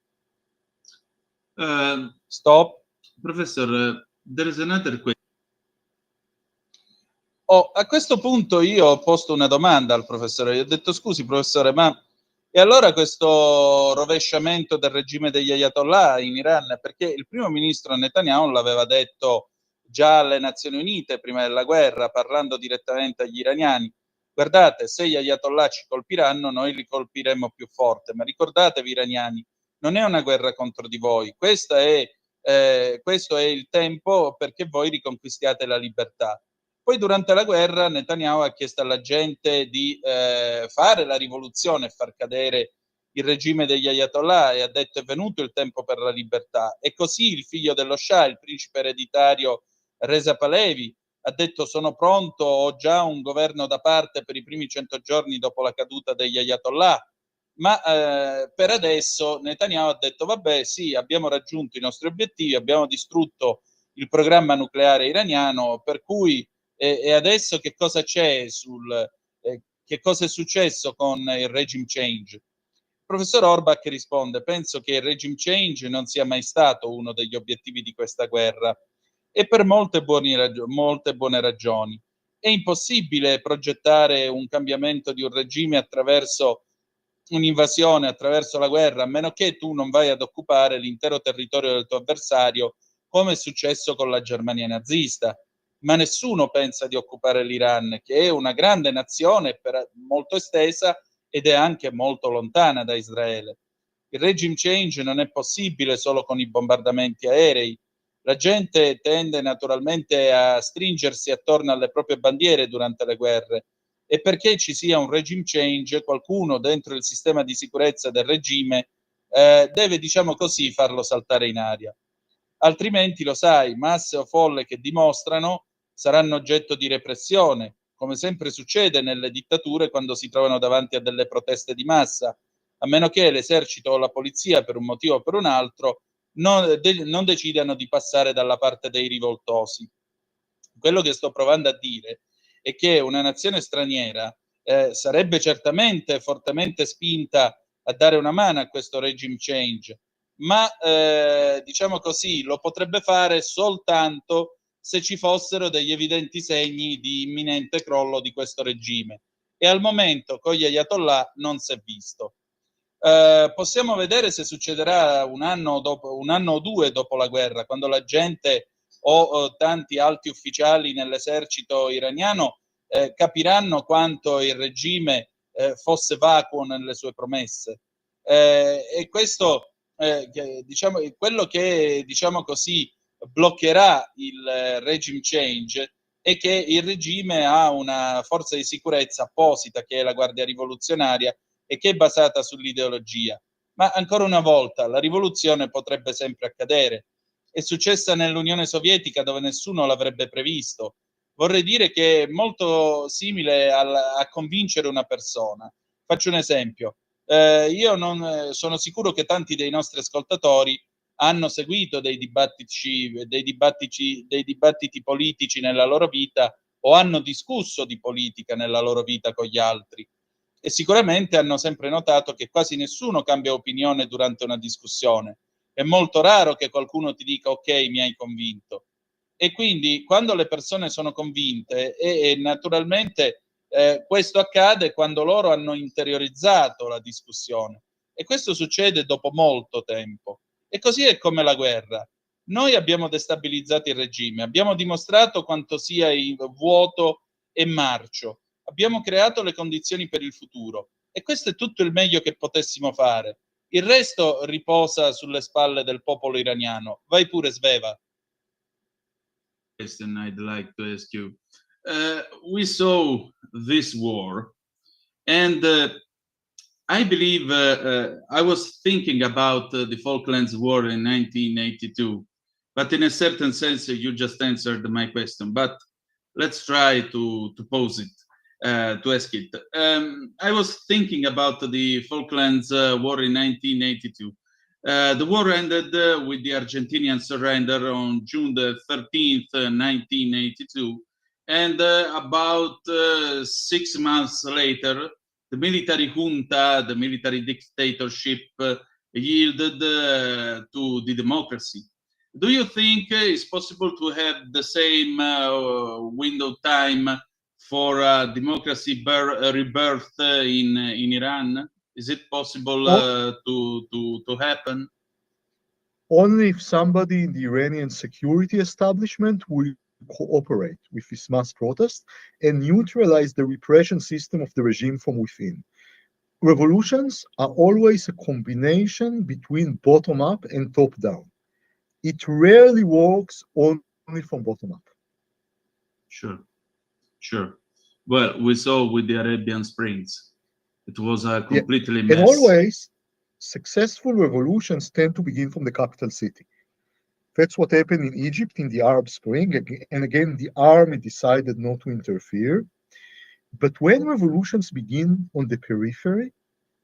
Stop. Professor, there is another question. A questo punto io ho posto una domanda al professore. Gli ho detto, scusi professore, ma e allora questo rovesciamento del regime degli Ayatollah in Iran? Perché il primo ministro Netanyahu l'aveva detto già alle Nazioni Unite prima della guerra, parlando direttamente agli iraniani. guardate, se gli ayatollah ci colpiranno, noi li colpiremo più forte, ma ricordatevi iraniani, non è una guerra contro di voi, questo è il tempo perché voi riconquistiate la libertà. Poi durante la guerra Netanyahu ha chiesto alla gente di fare la rivoluzione e far cadere il regime degli ayatollah e ha detto è venuto il tempo per la libertà. E così il figlio dello Shah, il principe ereditario Reza Pahlavi, ha detto sono pronto, ho già un governo da parte per i primi 100 giorni dopo la caduta degli ayatollah. Ma per adesso Netanyahu ha detto vabbè sì, abbiamo raggiunto i nostri obiettivi, abbiamo distrutto il programma nucleare iraniano, per cui e adesso che cosa c'è che cosa è successo con il regime change? Il professor Orbach risponde penso che il regime change non sia mai stato uno degli obiettivi di questa guerra e per molte buone ragioni. È impossibile progettare un cambiamento di un regime attraverso un'invasione, attraverso la guerra, a meno che tu non vai ad occupare l'intero territorio del tuo avversario, come è successo con la Germania nazista. Ma nessuno pensa di occupare l'Iran, che è una grande nazione molto estesa ed è anche molto lontana da Israele. Il regime change non è possibile solo con i bombardamenti aerei. La gente tende naturalmente a stringersi attorno alle proprie bandiere durante le guerre e perché ci sia un regime change, qualcuno dentro il sistema di sicurezza del regime deve, diciamo così, farlo saltare in aria. Altrimenti, lo sai, masse o folle che dimostrano saranno oggetto di repressione, come sempre succede nelle dittature quando si trovano davanti a delle proteste di massa, a meno che l'esercito o la polizia, per un motivo o per un altro, non decidano di passare dalla parte dei rivoltosi. Quello che sto provando a dire è che una nazione straniera sarebbe certamente fortemente spinta a dare una mano a questo regime change, ma diciamo così, lo potrebbe fare soltanto se ci fossero degli evidenti segni di imminente crollo di questo regime. E al momento con gli ayatollah non si è visto. Possiamo vedere se succederà un anno o due dopo la guerra, quando la gente o tanti alti ufficiali nell'esercito iraniano capiranno quanto il regime fosse vacuo nelle sue promesse. E questo diciamo, quello che diciamo così bloccherà il regime change è che il regime ha una forza di sicurezza apposita che è la Guardia Rivoluzionaria e che è basata sull'ideologia. Ma ancora una volta la rivoluzione potrebbe sempre accadere. È successa nell'Unione Sovietica dove nessuno l'avrebbe previsto. Vorrei dire che è molto simile a convincere una persona. Faccio un esempio. Io non sono sicuro che tanti dei nostri ascoltatori hanno seguito dei dibattiti politici nella loro vita o hanno discusso di politica nella loro vita con gli altri e sicuramente hanno sempre notato che quasi nessuno cambia opinione durante una discussione. È molto raro che qualcuno ti dica ok, mi hai convinto. E quindi quando le persone sono convinte e naturalmente questo accade quando loro hanno interiorizzato la discussione e questo succede dopo molto tempo. E così è come la guerra. Noi abbiamo destabilizzato il regime, abbiamo dimostrato quanto sia vuoto e marcio, abbiamo creato le condizioni per il futuro e questo è tutto il meglio che potessimo fare. Il resto riposa sulle spalle del popolo iraniano. Vai pure, Sveva. Question I'd like to ask you. We saw this war, and I believe I was thinking about the Falklands War in 1982, but in a certain sense, you just answered my question. But let's try to pose it, to ask it. I was thinking about the Falklands War in 1982. The war ended with the Argentinian surrender on June the 13th, 1982. And about 6 months later, the military junta, the military dictatorship yielded to the democracy. Do you think it's possible to have the same window time for democracy rebirth in Iran? Is it possible to happen? Only if somebody in the Iranian security establishment will cooperate with this mass protest and neutralize the repression system of the regime from within. Revolutions are always a combination between bottom up and top down. It rarely works only from bottom up. Sure, sure. Well, we saw with the Arabian Springs, it was a completely mess. And always, successful revolutions tend to begin from the capital city. That's what happened in Egypt in the Arab Spring. And again, the army decided not to interfere. But when revolutions begin on the periphery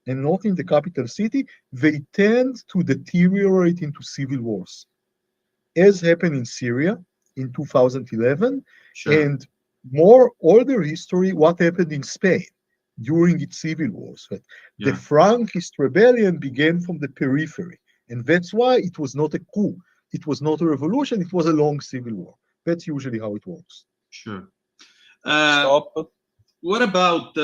and not in the capital city, they tend to deteriorate into civil wars, as happened in Syria in 2011, Sure. and more older history, what happened in Spain during its civil wars. The Yeah. Frankist rebellion began from the periphery, and that's why it was not a coup. It was not a revolution, it was a long civil war. That's usually how it works. Sure. Stop. What about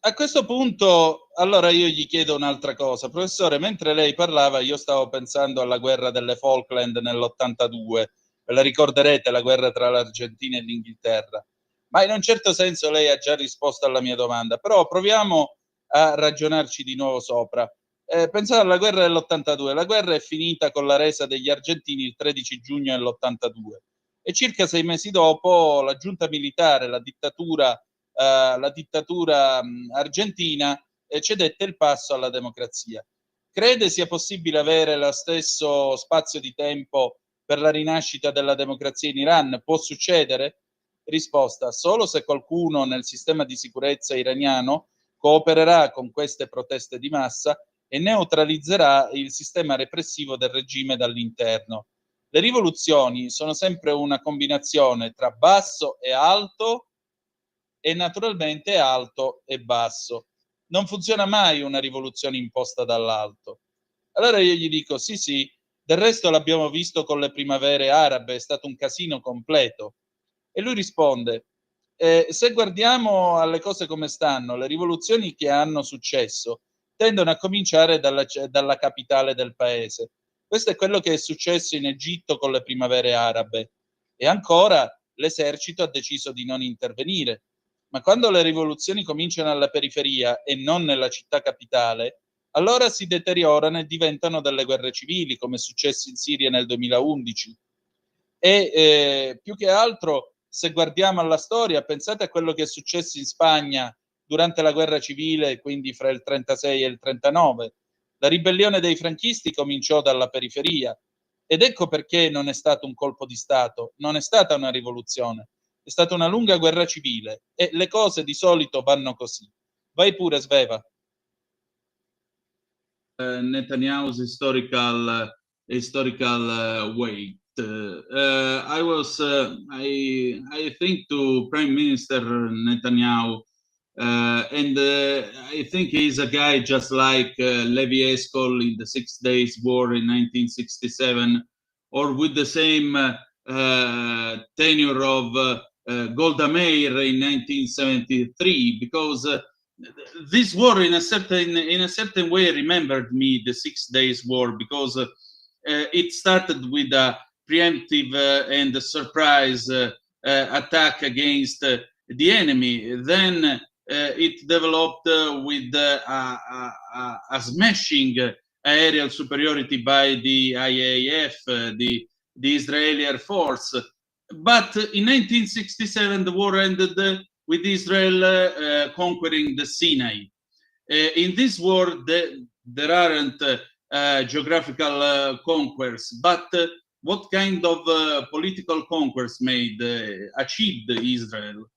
A questo punto, allora io gli chiedo un'altra cosa. Professore, mentre lei parlava, io stavo pensando alla guerra delle Falkland nell'82. Ve la ricorderete, la guerra tra l'Argentina e l'Inghilterra? Ma in un certo senso lei ha già risposto alla mia domanda, però proviamo a ragionarci di nuovo sopra. Pensate alla guerra dell'82. La guerra è finita con la resa degli argentini il 13 giugno dell'82 e circa 6 mesi dopo la giunta militare, la dittatura argentina cedette il passo alla democrazia. Crede sia possibile avere lo stesso spazio di tempo per la rinascita della democrazia in Iran? Può succedere? Risposta: solo se qualcuno nel sistema di sicurezza iraniano coopererà con queste proteste di massa e neutralizzerà il sistema repressivo del regime dall'interno. Le rivoluzioni sono sempre una combinazione tra basso e alto e naturalmente alto e basso. Non funziona mai una rivoluzione imposta dall'alto. Allora io gli dico sì, del resto l'abbiamo visto con le primavere arabe, è stato un casino completo. E lui risponde, se guardiamo alle cose come stanno, le rivoluzioni che hanno successo tendono a cominciare dalla capitale del paese. Questo è quello che è successo in Egitto con le primavere arabe. E ancora l'esercito ha deciso di non intervenire. Ma quando le rivoluzioni cominciano alla periferia e non nella città capitale, allora si deteriorano e diventano delle guerre civili, come è successo in Siria nel 2011. E più che altro, se guardiamo alla storia, pensate a quello che è successo in Spagna durante la guerra civile, quindi fra il 36 e il 39. La ribellione dei franchisti cominciò dalla periferia ed ecco perché non è stato un colpo di Stato, non è stata una rivoluzione. È stata una lunga guerra civile e le cose di solito vanno così. Vai pure, Sveva. Netanyahu's historical weight. I think to Prime Minister Netanyahu, and I think he's a guy just like Levi Eshkol in the 6 Days War in 1967, or with the same tenure of Golda Meir in 1973, because this war in a certain way remembered me the 6 Days War, because it started with a preemptive and a surprise attack against the enemy. Then it developed with a smashing aerial superiority by the IAF, the Israeli Air Force. But in 1967, the war ended with Israel conquering the Sinai. In this war, there aren't geographical conquests, but what kind of political conquest achieved Israel?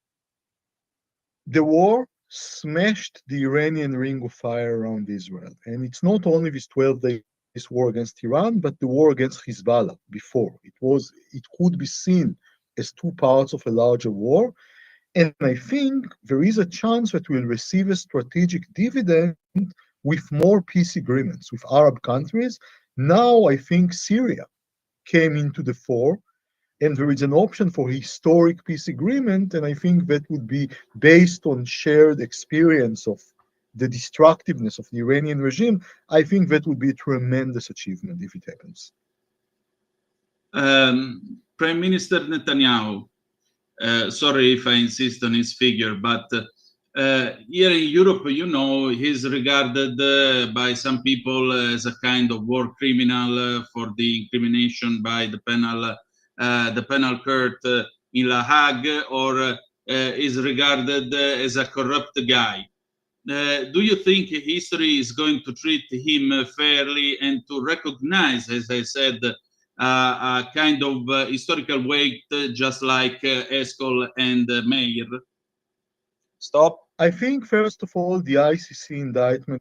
The war smashed the Iranian ring of fire around Israel. And it's not only this 12 days war against Iran, but the war against Hezbollah before. It could be seen as two parts of a larger war. And I think there is a chance that we'll receive a strategic dividend with more peace agreements with Arab countries. Now I think Syria came into the fore, and there is an option for historic peace agreement, and I think that would be based on shared experience of the destructiveness of the Iranian regime. I think that would be a tremendous achievement if it happens. Prime Minister Netanyahu, sorry if I insist on his figure, but here in Europe, you know, he's regarded by some people as a kind of war criminal for the incrimination by the penal court in La Hague, or is regarded as a corrupt guy. Do you think history is going to treat him fairly and to recognize, as I said, a kind of historical weight, just like Eskol and Meir? Stop. I think, first of all, the ICC indictment.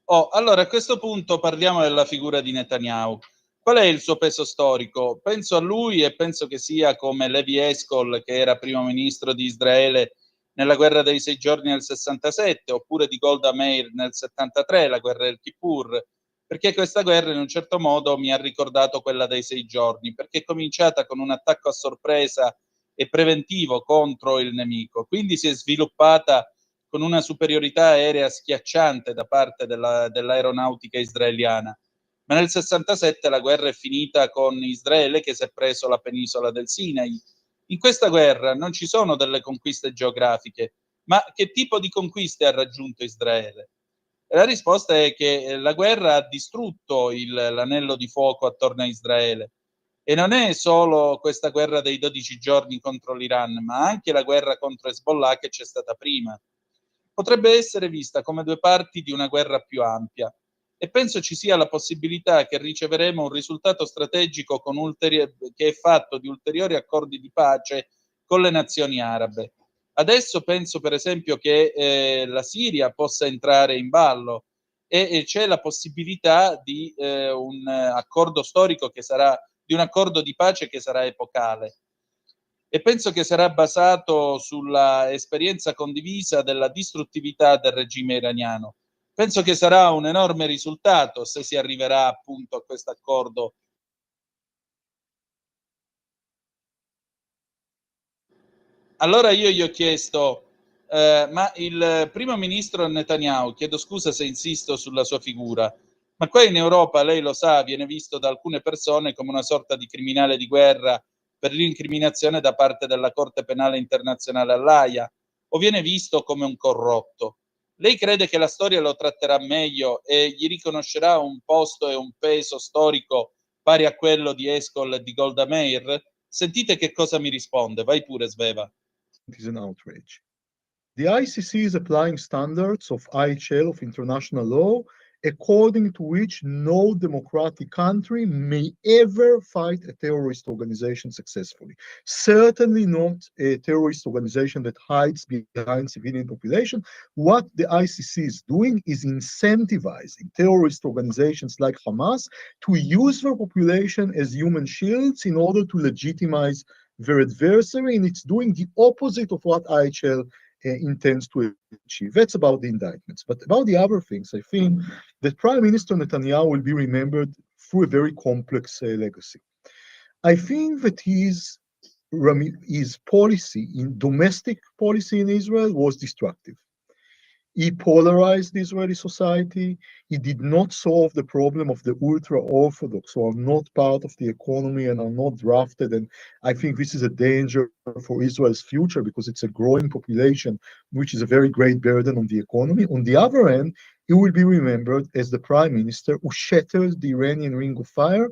Allora, a questo punto parliamo della figura di Netanyahu. Qual è il suo peso storico? Penso a lui e penso che sia come Levi Eskol, che era primo ministro di Israele nella guerra dei 6 giorni nel 67, oppure di Golda Meir nel 73, la guerra del Kippur, perché questa guerra in un certo modo mi ha ricordato quella dei 6 giorni, perché è cominciata con un attacco a sorpresa e preventivo contro il nemico, quindi si è sviluppata con una superiorità aerea schiacciante da parte dell'aeronautica israeliana. Ma nel 67 la guerra è finita con Israele che si è preso la penisola del Sinai. In questa guerra non ci sono delle conquiste geografiche, ma che tipo di conquiste ha raggiunto Israele? E la risposta è che la guerra ha distrutto l'anello di fuoco attorno a Israele. E non è solo questa guerra dei 12 giorni contro l'Iran, ma anche la guerra contro Hezbollah che c'è stata prima. Potrebbe essere vista come due parti di una guerra più ampia. E penso ci sia la possibilità che riceveremo un risultato strategico che è fatto di ulteriori accordi di pace con le nazioni arabe. Adesso penso per esempio che la Siria possa entrare in ballo e c'è la possibilità di un accordo storico che sarà, di un accordo di pace che sarà epocale. E penso che sarà basato sulla esperienza condivisa della distruttività del regime iraniano. Penso che sarà un enorme risultato se si arriverà appunto a questo accordo. Allora io gli ho chiesto, ma il primo ministro Netanyahu, chiedo scusa se insisto sulla sua figura, ma qua in Europa, lei lo sa, viene visto da alcune persone come una sorta di criminale di guerra per l'incriminazione da parte della Corte Penale Internazionale all'Aia, o viene visto come un corrotto. Lei crede che la storia lo tratterà meglio e gli riconoscerà un posto e un peso storico pari a quello di Eskol e di Golda Meir? Sentite che cosa mi risponde. Vai pure, Sveva. It is an outrage. The ICC is applying standards of IHL, of international law, according to which no democratic country may ever fight a terrorist organization successfully. Certainly not a terrorist organization that hides behind civilian population. What the ICC is doing is incentivizing terrorist organizations like Hamas to use their population as human shields in order to legitimize their adversary, and it's doing the opposite of what IHL intends to achieve. That's about the indictments. But about the other things, I think that Prime Minister Netanyahu will be remembered through a very complex legacy. I think that his policy, in domestic policy in Israel, was destructive. He polarized the Israeli society. He did not solve the problem of the ultra-Orthodox, who are not part of the economy and are not drafted. And I think this is a danger for Israel's future because it's a growing population, which is a very great burden on the economy. On the other hand, he will be remembered as the prime minister who shattered the Iranian ring of fire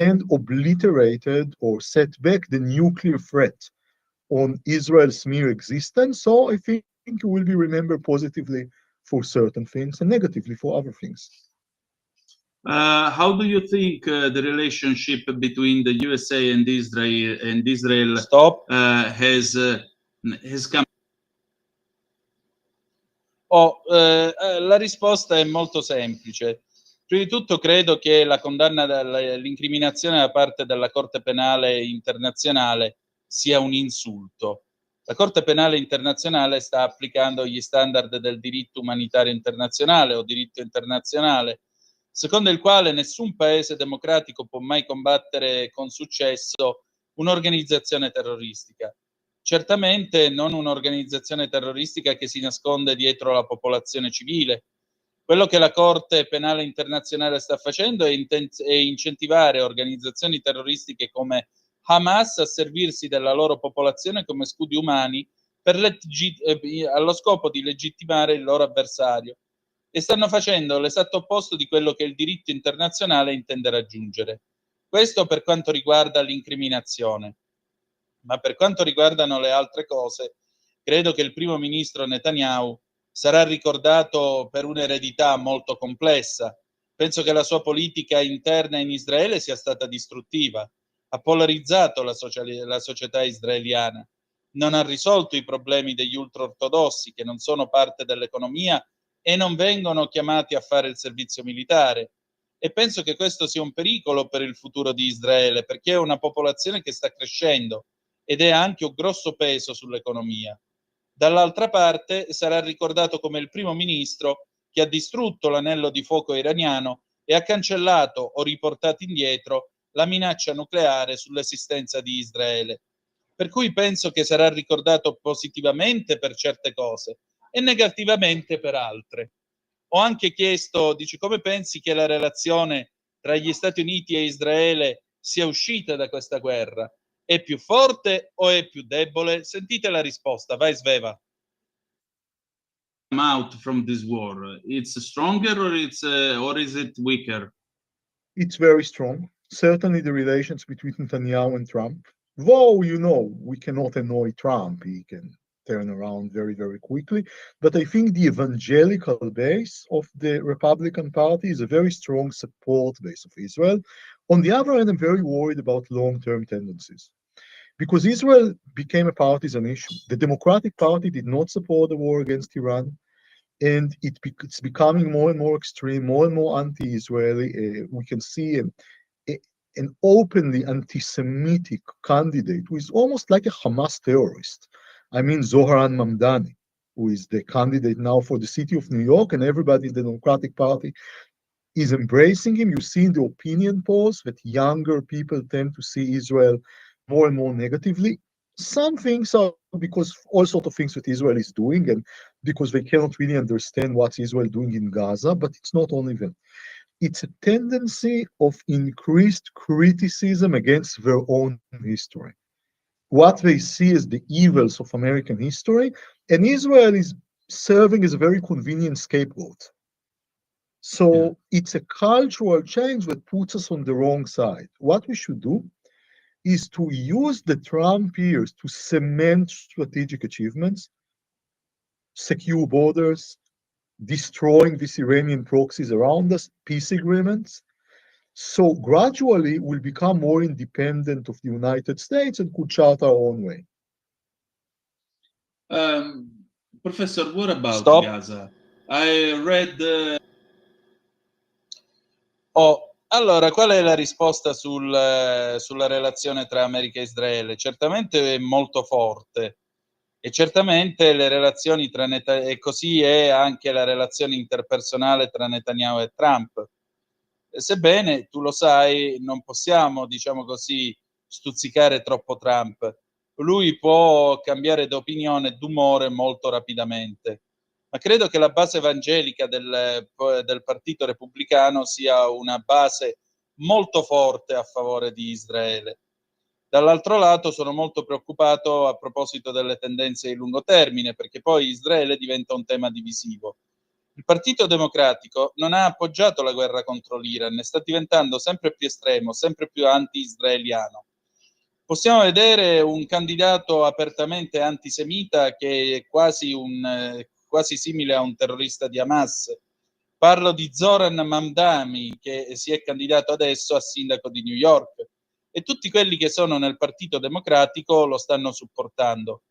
and obliterated or set back the nuclear threat on Israel's mere existence. So I think he will be remembered positively for certain things and negatively for other things. How do you think the relationship between the USA and Israel has come? La risposta è molto semplice. Prima di tutto credo che la condanna dell'incriminazione da parte della Corte Penale Internazionale sia un insulto. La Corte Penale Internazionale sta applicando gli standard del diritto umanitario internazionale o diritto internazionale, secondo il quale nessun paese democratico può mai combattere con successo un'organizzazione terroristica. Certamente non un'organizzazione terroristica che si nasconde dietro la popolazione civile. Quello che la Corte Penale Internazionale sta facendo è incentivare organizzazioni terroristiche come Hamas a servirsi della loro popolazione come scudi umani allo scopo di legittimare il loro avversario, e stanno facendo l'esatto opposto di quello che il diritto internazionale intende raggiungere. Questo per quanto riguarda l'incriminazione. Ma per quanto riguardano le altre cose, credo che il primo ministro Netanyahu sarà ricordato per un'eredità molto complessa. Penso che la sua politica interna in Israele sia stata distruttiva, ha polarizzato la società israeliana, non ha risolto i problemi degli ultraortodossi che non sono parte dell'economia e non vengono chiamati a fare il servizio militare. E penso che questo sia un pericolo per il futuro di Israele, perché è una popolazione che sta crescendo ed è anche un grosso peso sull'economia. Dall'altra parte sarà ricordato come il primo ministro che ha distrutto l'anello di fuoco iraniano e ha cancellato o riportato indietro la minaccia nucleare sull'esistenza di Israele. Per cui penso che sarà ricordato positivamente per certe cose e negativamente per altre. Ho anche chiesto, dice, come pensi che la relazione tra gli Stati Uniti e Israele sia uscita da questa guerra? È più forte o è più debole? Sentite la risposta, vai Sveva. Out from this war, it's stronger or is it weaker? It's very strong. Certainly the relations between Netanyahu and Trump, though, you know, we cannot annoy Trump. He can turn around very, very quickly. But I think the evangelical base of the Republican Party is a very strong support base of Israel. On the other hand, I'm very worried about long-term tendencies, because Israel became a partisan issue. The Democratic Party did not support the war against Iran, and it's becoming more and more extreme, more and more anti-Israeli. We can see an openly anti-Semitic candidate who is almost like a Hamas terrorist. I mean, Zohran Mamdani, who is the candidate now for the city of New York, and everybody in the Democratic Party is embracing him. You see in the opinion polls that younger people tend to see Israel more and more negatively. Some things are because all sorts of things that Israel is doing, and because they cannot really understand what Israel is doing in Gaza, but it's not only them. It's a tendency of increased criticism against their own history, what they see as the evils of American history, and Israel is serving as a very convenient scapegoat. So it's a cultural change that puts us on the wrong side. What we should do is to use the Trump years to cement strategic achievements, secure borders, destroying these Iranian proxies around us, peace agreements. So gradually we'll become more independent of the United States and could chart our own way. Professor, what about Stop. Gaza? I read... Allora, qual è la risposta sulla relazione tra America e Israele? Certamente è molto forte, e certamente le relazioni tra e così è anche la relazione interpersonale tra Netanyahu e Trump. Sebbene, tu lo sai, non possiamo, diciamo così, stuzzicare troppo Trump. Lui può cambiare d'opinione e d'umore molto rapidamente. Ma credo che la base evangelica del Partito Repubblicano sia una base molto forte a favore di Israele. Dall'altro lato sono molto preoccupato a proposito delle tendenze di lungo termine, perché poi Israele diventa un tema divisivo. Il Partito Democratico non ha appoggiato la guerra contro l'Iran e sta diventando sempre più estremo, sempre più anti-israeliano. Possiamo vedere un candidato apertamente antisemita che è quasi simile a un terrorista di Hamas. Parlo di Zohran Mamdani, che si è candidato adesso a sindaco di New York, e tutti quelli che sono nel Partito Democratico lo stanno supportando.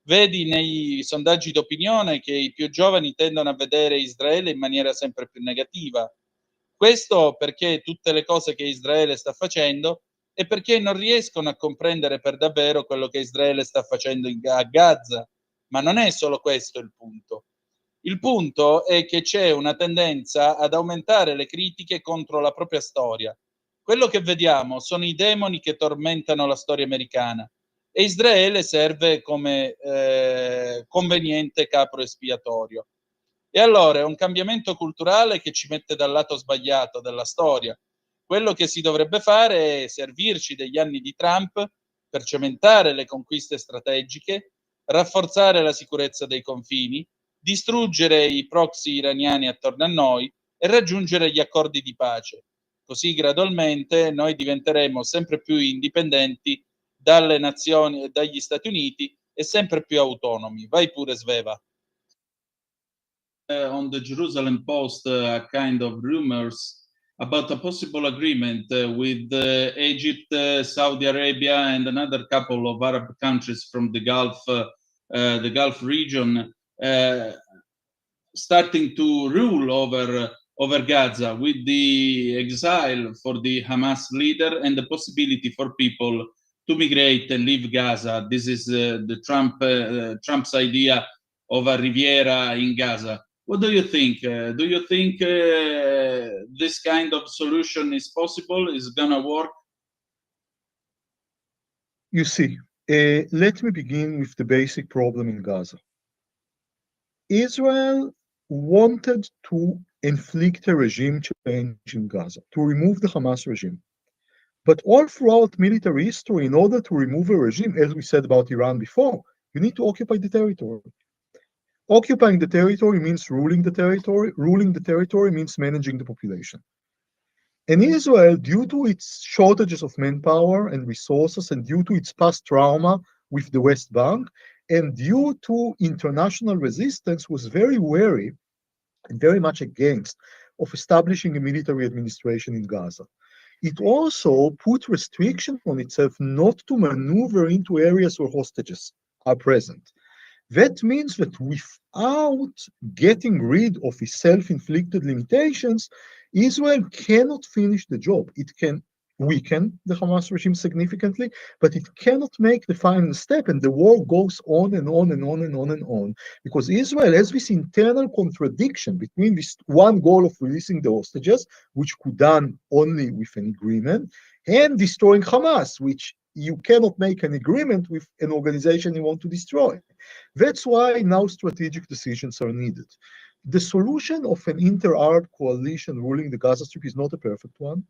Vedi nei sondaggi d'opinione che i più giovani tendono a vedere Israele in maniera sempre più negativa. Questo perché tutte le cose che Israele sta facendo e perché non riescono a comprendere per davvero quello che Israele sta facendo a Gaza. Ma non è solo questo il punto. Il punto è che c'è una tendenza ad aumentare le critiche contro la propria storia. Quello che vediamo sono i demoni che tormentano la storia americana e Israele serve come conveniente capro espiatorio. E allora è un cambiamento culturale che ci mette dal lato sbagliato della storia. Quello che si dovrebbe fare è servirci degli anni di Trump per cementare le conquiste strategiche, rafforzare la sicurezza dei confini, distruggere i proxy iraniani attorno a noi e raggiungere gli accordi di pace. Così gradualmente noi diventeremo sempre più indipendenti dalle nazioni e dagli Stati Uniti e sempre più autonomi. Vai pure, Sveva. On the Jerusalem Post, kind of rumors about a possible agreement with Egypt, Saudi Arabia, and another couple of Arab countries from the Gulf region, starting to rule over Gaza, with the exile for the Hamas leader and the possibility for people to migrate and leave Gaza. This is the Trump's idea of a Riviera in Gaza. What do you think? Do you think this kind of solution is possible, is gonna work? You see, let me begin with the basic problem in Gaza. Israel wanted to inflict a regime change in Gaza, to remove the Hamas regime. But all throughout military history, in order to remove a regime, as we said about Iran before, you need to occupy the territory. Occupying the territory means ruling the territory. Ruling the territory means managing the population. And Israel, due to its shortages of manpower and resources, and due to its past trauma with the West Bank, and due to international resistance, was very wary and very much against of establishing a military administration in Gaza. It also put restrictions on itself not to maneuver into areas where hostages are present. That means that without getting rid of its self-inflicted limitations, Israel cannot finish the job. It can weaken the Hamas regime significantly, but it cannot make the final step, and the war goes on and on and on and on and on, because Israel has this internal contradiction between this one goal of releasing the hostages, which could done only with an agreement, and destroying Hamas, which you cannot make an agreement with an organization you want to destroy. That's why now strategic decisions are needed. The solution of an inter-Arab coalition ruling the Gaza Strip is not a perfect one,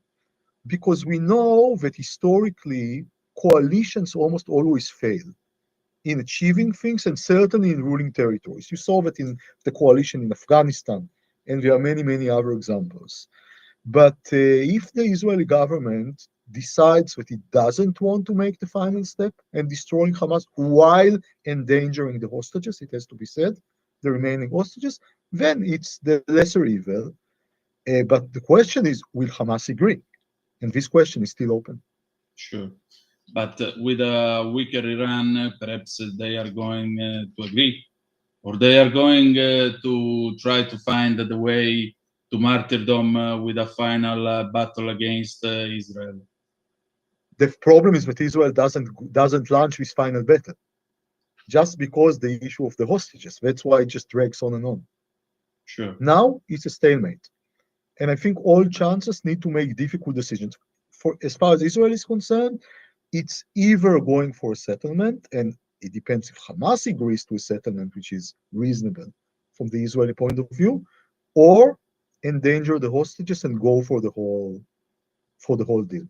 because we know that historically coalitions almost always fail in achieving things, and certainly in ruling territories. You saw that in the coalition in Afghanistan, and there are many, many other examples. But if the Israeli government decides that it doesn't want to make the final step and destroying Hamas while endangering the hostages, it has to be said, the remaining hostages, then it's the lesser evil. But the question is, will Hamas agree? And this question is still open. Sure. But with a weaker Iran, perhaps they are going to agree, or they are going to try to find the way to martyrdom with a final battle against Israel. The problem is that Israel doesn't launch this final battle, just because the issue of the hostages. That's why it just drags on and on. Sure. Now it's a stalemate, and I think all chances need to make difficult decisions. For as far as Israel is concerned, it's either going for a settlement, and it depends if Hamas agrees to a settlement which is reasonable from the Israeli point of view, or endanger the hostages and go for the whole deal.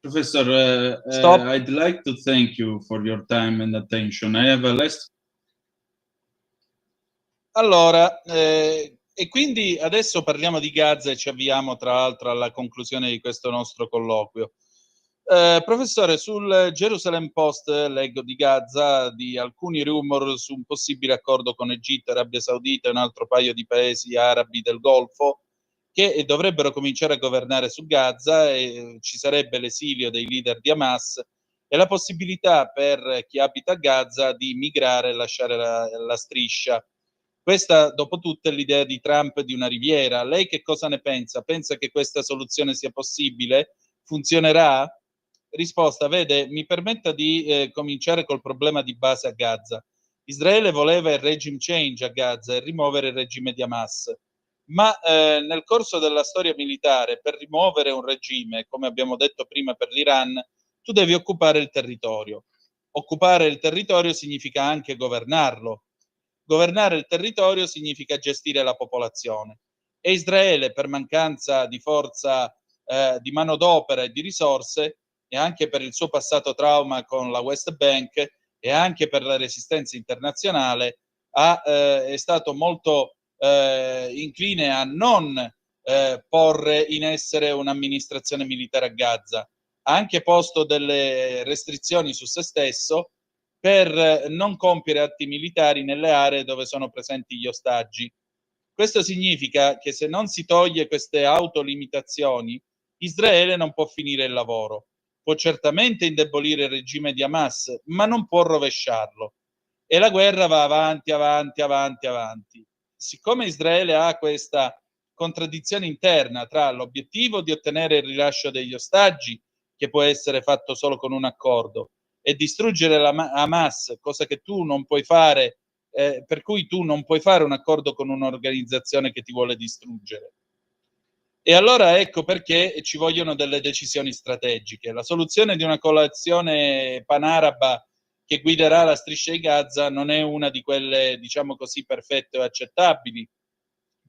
Professor, I'd like to thank you for your time and attention. I have a last. Allora, e quindi adesso parliamo di Gaza e ci avviamo tra l'altro alla conclusione di questo nostro colloquio. Professore, sul Jerusalem Post leggo di Gaza di alcuni rumor su un possibile accordo con Egitto, Arabia Saudita e un altro paio di paesi arabi del Golfo che dovrebbero cominciare a governare su Gaza, e ci sarebbe l'esilio dei leader di Hamas e la possibilità per chi abita a Gaza di migrare e lasciare la striscia. Questa, dopo tutto, è l'idea di Trump di una riviera. Lei che cosa ne pensa? Pensa che questa soluzione sia possibile? Funzionerà? Risposta: vede, mi permetta di cominciare col problema di base a Gaza. Israele voleva il regime change a Gaza e rimuovere il regime di Hamas, ma nel corso della storia militare, per rimuovere un regime, come abbiamo detto prima per l'Iran, tu devi occupare il territorio. Occupare il territorio significa anche governarlo. Governare il territorio significa gestire la popolazione. E Israele, per mancanza di forza, di manodopera e di risorse, e anche per il suo passato trauma con la West Bank e anche per la resistenza internazionale, è stato molto incline a non porre in essere un'amministrazione militare a Gaza. Ha anche posto delle restrizioni su se stesso per non compiere atti militari nelle aree dove sono presenti gli ostaggi. Questo significa che se non si toglie queste autolimitazioni, Israele non può finire il lavoro. Può certamente indebolire il regime di Hamas, ma non può rovesciarlo. E la guerra va avanti, avanti, avanti, avanti. Siccome Israele ha questa contraddizione interna tra l'obiettivo di ottenere il rilascio degli ostaggi, che può essere fatto solo con un accordo, e distruggere la Hamas, cosa che tu non puoi fare, per cui tu non puoi fare un accordo con un'organizzazione che ti vuole distruggere. E allora ecco perché ci vogliono delle decisioni strategiche. La soluzione di una coalizione panaraba che guiderà la striscia di Gaza non è una di quelle, diciamo così, perfette o accettabili.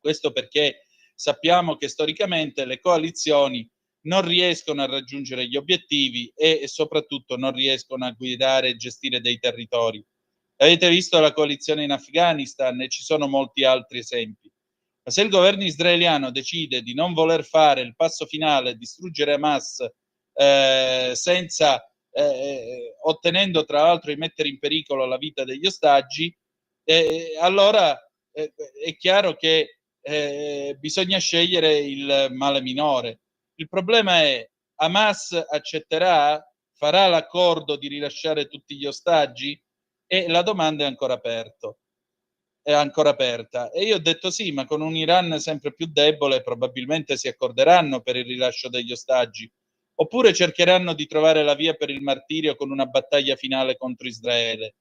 Questo perché sappiamo che storicamente le coalizioni non riescono a raggiungere gli obiettivi e soprattutto non riescono a guidare e gestire dei territori. Avete visto la coalizione in Afghanistan e ci sono molti altri esempi. Ma se il governo israeliano decide di non voler fare il passo finale, distruggere Hamas ottenendo tra l'altro di mettere in pericolo la vita degli ostaggi, allora è chiaro che bisogna scegliere il male minore. Il problema è: Hamas accetterà, farà l'accordo di rilasciare tutti gli ostaggi? E la domanda è ancora aperta. E io ho detto sì, ma con un Iran sempre più debole probabilmente si accorderanno per il rilascio degli ostaggi, oppure cercheranno di trovare la via per il martirio con una battaglia finale contro Israele.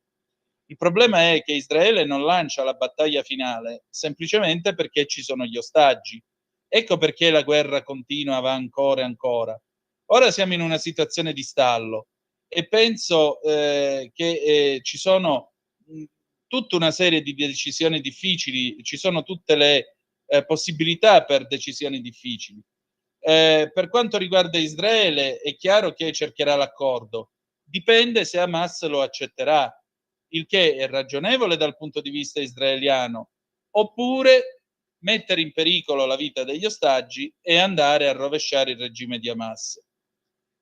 Il problema è che Israele non lancia la battaglia finale semplicemente perché ci sono gli ostaggi. Ecco perché la guerra continua, va ancora e ancora. Ora siamo in una situazione di stallo e penso che ci sono tutta una serie di decisioni difficili, ci sono tutte le possibilità per decisioni difficili. Per quanto riguarda Israele, è chiaro che cercherà l'accordo. Dipende se Hamas lo accetterà, il che è ragionevole dal punto di vista israeliano, oppure mettere in pericolo la vita degli ostaggi e andare a rovesciare il regime di Hamas.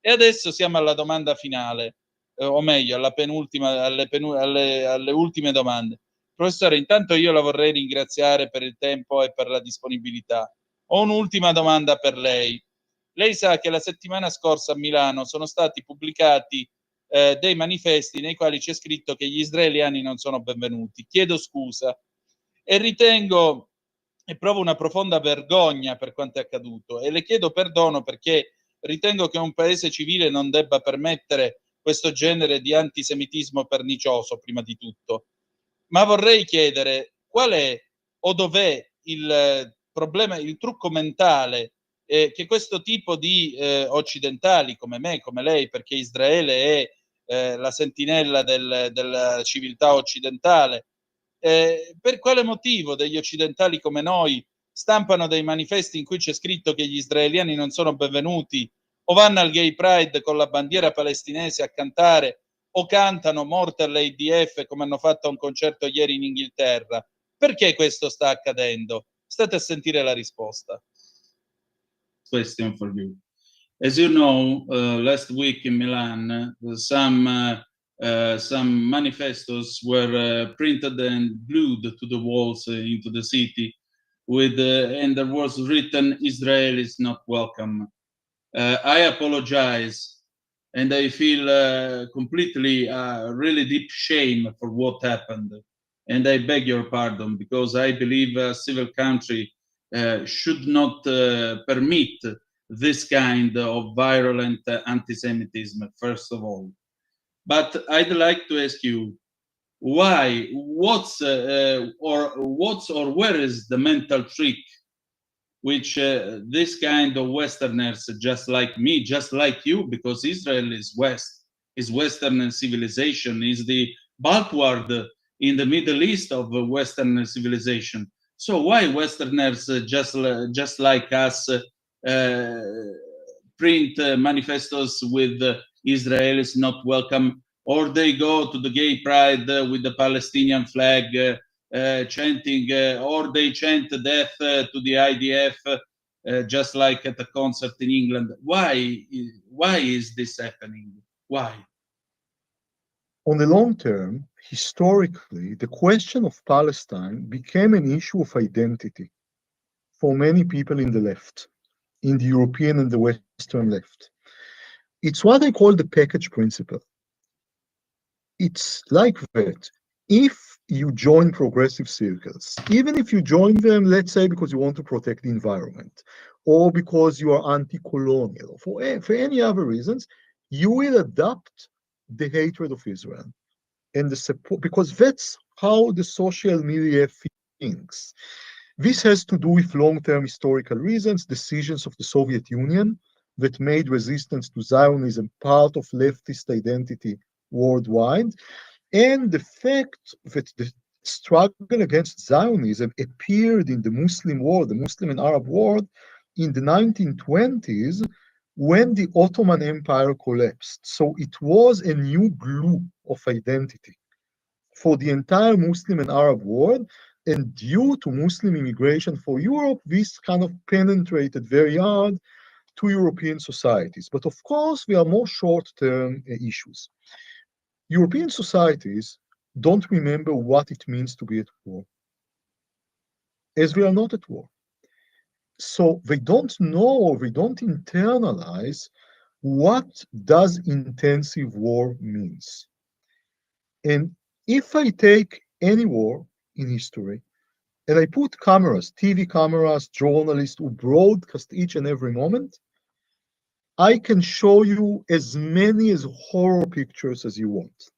E adesso siamo alla domanda finale, o meglio, alle ultime domande. Professore, intanto io la vorrei ringraziare per il tempo e per la disponibilità. Ho un'ultima domanda per lei. Lei sa che la settimana scorsa a Milano sono stati pubblicati dei manifesti nei quali c'è scritto che gli israeliani non sono benvenuti. Chiedo scusa e ritengo e provo una profonda vergogna per quanto è accaduto e le chiedo perdono perché ritengo che un paese civile non debba permettere questo genere di antisemitismo pernicioso, prima di tutto. Ma vorrei chiedere qual è o dov'è il problema, il trucco mentale che questo tipo di occidentali come me, come lei, perché Israele è la sentinella della civiltà occidentale, per quale motivo degli occidentali come noi stampano dei manifesti in cui c'è scritto che gli israeliani non sono benvenuti, o vanno al Gay Pride con la bandiera palestinese a cantare, o cantano morte all'IDF come hanno fatto a un concerto ieri in Inghilterra? Perché questo sta accadendo? State a sentire la risposta. Question for you. As you know, last week in Milan, some manifestos were printed and glued to the walls into the city, and there was written, "Israel is not welcome." I apologize, and I feel completely really deep shame for what happened, and I beg your pardon because I believe a civil country should not permit this kind of virulent anti-Semitism, first of all. But I'd like to ask you, why? What's or where is the mental trick which this kind of Westerners, just like me, just like you, because Israel is West, is Western civilization, is the backward in the Middle East of Western civilization. So why Westerners, just like us, print manifestos with Israel is not welcome, or they go to the gay pride with the Palestinian flag chanting, or they chant death to the IDF, just like at a concert in England? Why is this happening? Why? On the long term, historically, the question of Palestine became an issue of identity for many people in the left, in the European and the Western left. It's what I call the package principle. It's like that. If you join progressive circles, even if you join them, let's say, because you want to protect the environment, or because you are anti-colonial, or for any other reasons, you will adopt the hatred of Israel and the support, because that's how the social media thinks. This has to do with long-term historical reasons, decisions of the Soviet Union that made resistance to Zionism part of leftist identity worldwide, and the fact that the struggle against Zionism appeared in the Muslim world, the Muslim and Arab world, in the 1920s, when the Ottoman Empire collapsed. So it was a new glue of identity for the entire Muslim and Arab world. And due to Muslim immigration for Europe, this kind of penetrated very hard to European societies. But of course, there are more short-term issues. European societies don't remember what it means to be at war, as we are not at war. So they don't know, or they don't internalize what does intensive war means. And if I take any war in history, and I put cameras, TV cameras, journalists who broadcast each and every moment, I can show you as many as horror pictures as you want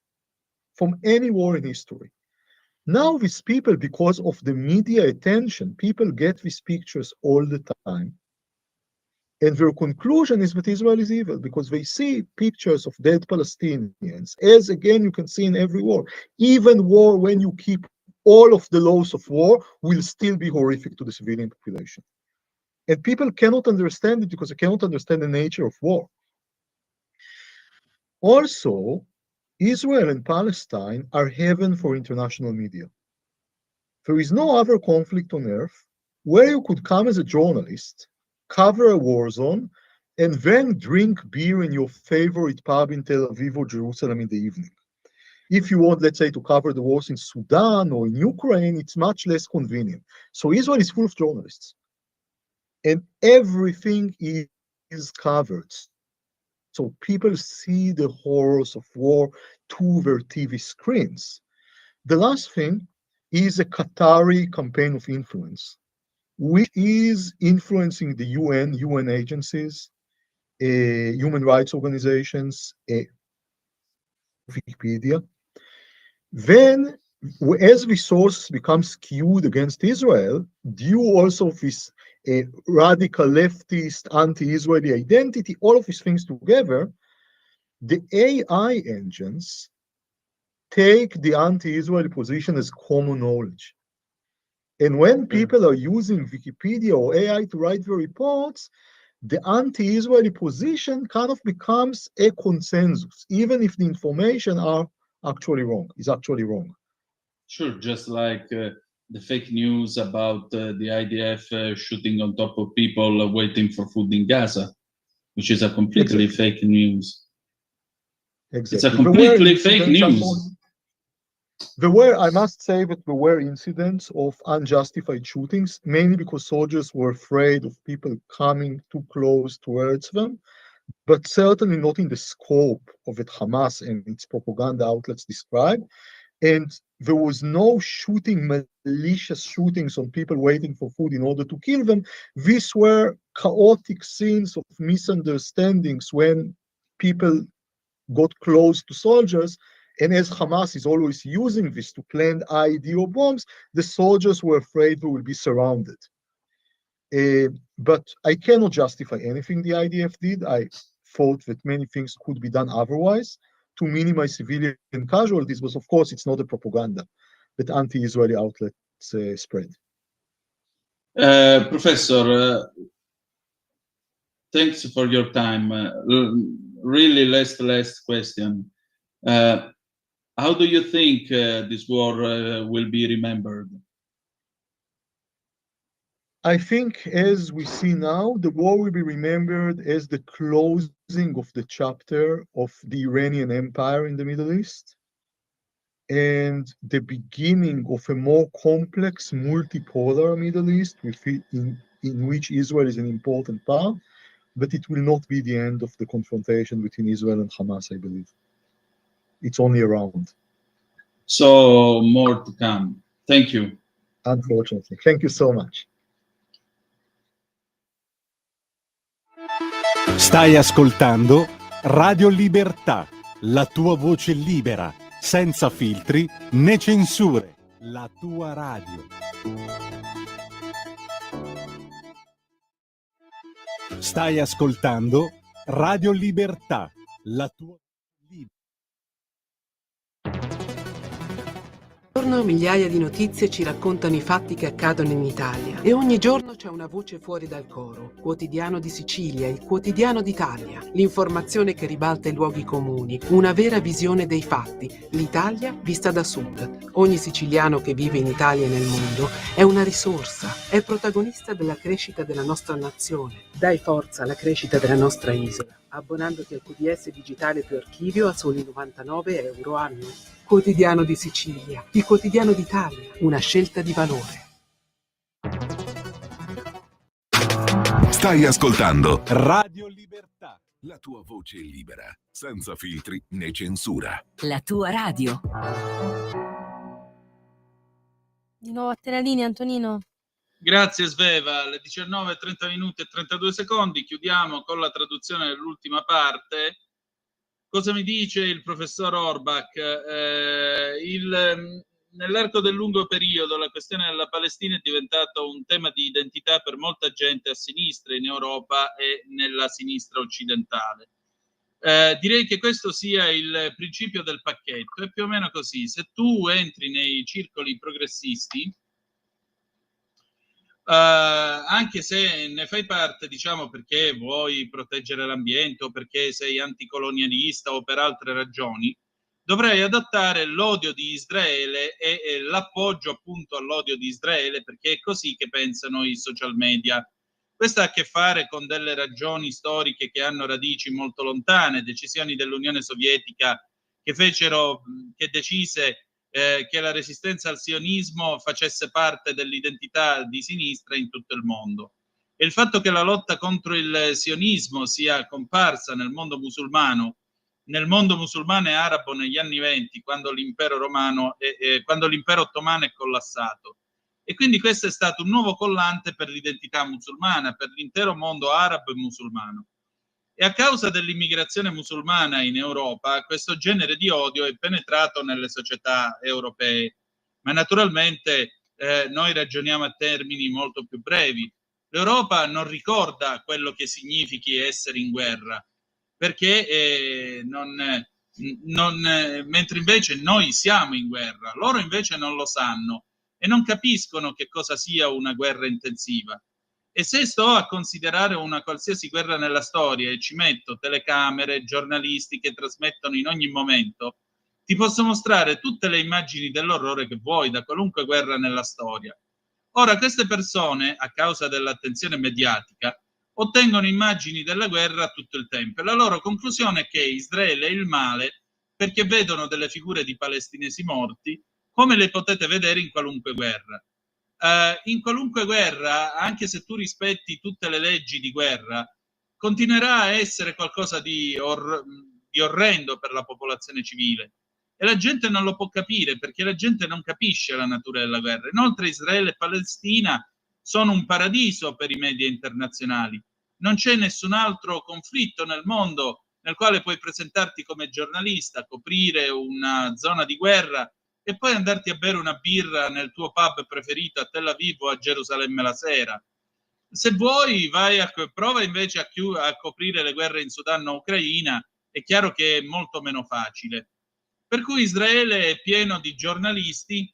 from any war in history. Now these people, because of the media attention, people get these pictures all the time. And their conclusion is that Israel is evil, because they see pictures of dead Palestinians, as again you can see in every war. Even war, when you keep all of the laws of war, will still be horrific to the civilian population. And people cannot understand it because they cannot understand the nature of war. Also, Israel and Palestine are heaven for international media. There is no other conflict on earth where you could come as a journalist, cover a war zone, and then drink beer in your favorite pub in Tel Aviv or Jerusalem in the evening. If you want, let's say, to cover the wars in Sudan or in Ukraine, it's much less convenient. So Israel is full of journalists, and everything is covered. So people see the horrors of war to their TV screens. The last thing is a Qatari campaign of influence, which is influencing the UN agencies, human rights organizations, Wikipedia. Then, as resources become skewed against Israel, due also this radical leftist anti-Israeli identity, all of these things together, the AI engines take the anti-Israeli position as common knowledge. And when people are using Wikipedia or AI to write their reports, the anti-Israeli position kind of becomes a consensus, even if the information is actually wrong. Sure, just like the fake news about the IDF shooting on top of people waiting for food in Gaza, which is a completely fake news. Exactly. It's a completely fake news. I must say that there were incidents of unjustified shootings, mainly because soldiers were afraid of people coming too close towards them, but certainly not in the scope of what Hamas and its propaganda outlets describe. And there was no malicious shootings on people waiting for food in order to kill them. These were chaotic scenes of misunderstandings when people got close to soldiers. And as Hamas is always using this to plant IED or bombs, the soldiers were afraid they will be surrounded. But I cannot justify anything the IDF did. I thought that many things could be done otherwise to minimize civilian casualties, but of course it's not a propaganda. that anti-Israeli outlets spread. Professor, thanks for your time. Really, last question. How do you think this war will be remembered? I think, as we see now, the war will be remembered as the closing of the chapter of the Iranian Empire in the Middle East and the beginning of a more complex multipolar Middle East in which Israel is an important part, but it will not be the end of the confrontation between Israel and Hamas, I believe. It's only around. So more to come. Thank you. Unfortunately. Thank you so much. Stai ascoltando Radio Libertà, la tua voce libera, senza filtri né censure, la tua radio. Stai ascoltando Radio Libertà, la tua libera. Ogni giorno migliaia di notizie ci raccontano i fatti che accadono in Italia e ogni giorno c'è una voce fuori dal coro. Quotidiano di Sicilia, il quotidiano d'Italia, l'informazione che ribalta i luoghi comuni, una vera visione dei fatti, l'Italia vista da sud. Ogni siciliano che vive in Italia e nel mondo è una risorsa, è protagonista della crescita della nostra nazione. Dai forza alla crescita della nostra isola, abbonandoti al QDS digitale più archivio a soli 99 euro annui. Quotidiano di Sicilia, il quotidiano d'Italia, una scelta di valore. Stai ascoltando Radio Libertà, la tua voce libera, senza filtri né censura. La tua radio. Di nuovo a te la linea, Antonino. Grazie Sveva, alle 19:30 minuti e 32 secondi chiudiamo con la traduzione dell'ultima parte. Cosa mi dice il professor Orbach? Nell'arco del lungo periodo la questione della Palestina è diventata un tema di identità per molta gente a sinistra in Europa e nella sinistra occidentale. Direi che questo sia il principio del pacchetto, è più o meno così. Se tu entri nei circoli progressisti, anche se ne fai parte, diciamo, perché vuoi proteggere l'ambiente o perché sei anticolonialista o per altre ragioni, dovrai adottare l'odio di Israele e l'appoggio appunto all'odio di Israele, perché è così che pensano i social media. Questo ha a che fare con delle ragioni storiche che hanno radici molto lontane, decisioni dell'Unione Sovietica che decise che la resistenza al sionismo facesse parte dell'identità di sinistra in tutto il mondo. E il fatto che la lotta contro il sionismo sia comparsa nel mondo musulmano e arabo negli anni '20, quando l'impero ottomano è collassato. E quindi questo è stato un nuovo collante per l'identità musulmana, per l'intero mondo arabo e musulmano. E a causa dell'immigrazione musulmana in Europa, questo genere di odio è penetrato nelle società europee. Ma naturalmente noi ragioniamo a termini molto più brevi. L'Europa non ricorda quello che significhi essere in guerra, perché mentre invece noi siamo in guerra, loro invece non lo sanno e non capiscono che cosa sia una guerra intensiva. E se sto a considerare una qualsiasi guerra nella storia e ci metto telecamere, giornalisti che trasmettono in ogni momento, ti posso mostrare tutte le immagini dell'orrore che vuoi da qualunque guerra nella storia. Ora, queste persone, a causa dell'attenzione mediatica, ottengono immagini della guerra tutto il tempo. E la loro conclusione è che Israele è il male perché vedono delle figure di palestinesi morti, come le potete vedere in qualunque guerra. In qualunque guerra, anche se tu rispetti tutte le leggi di guerra, continuerà a essere qualcosa di orrendo per la popolazione civile. E la gente non lo può capire, perché la gente non capisce la natura della guerra. Inoltre Israele e Palestina sono un paradiso per i media internazionali. Non c'è nessun altro conflitto nel mondo nel quale puoi presentarti come giornalista, coprire una zona di guerra e poi andarti a bere una birra nel tuo pub preferito a Tel Aviv o a Gerusalemme la sera. Se vuoi, prova invece a coprire le guerre in Sudan o Ucraina, è chiaro che è molto meno facile. Per cui Israele è pieno di giornalisti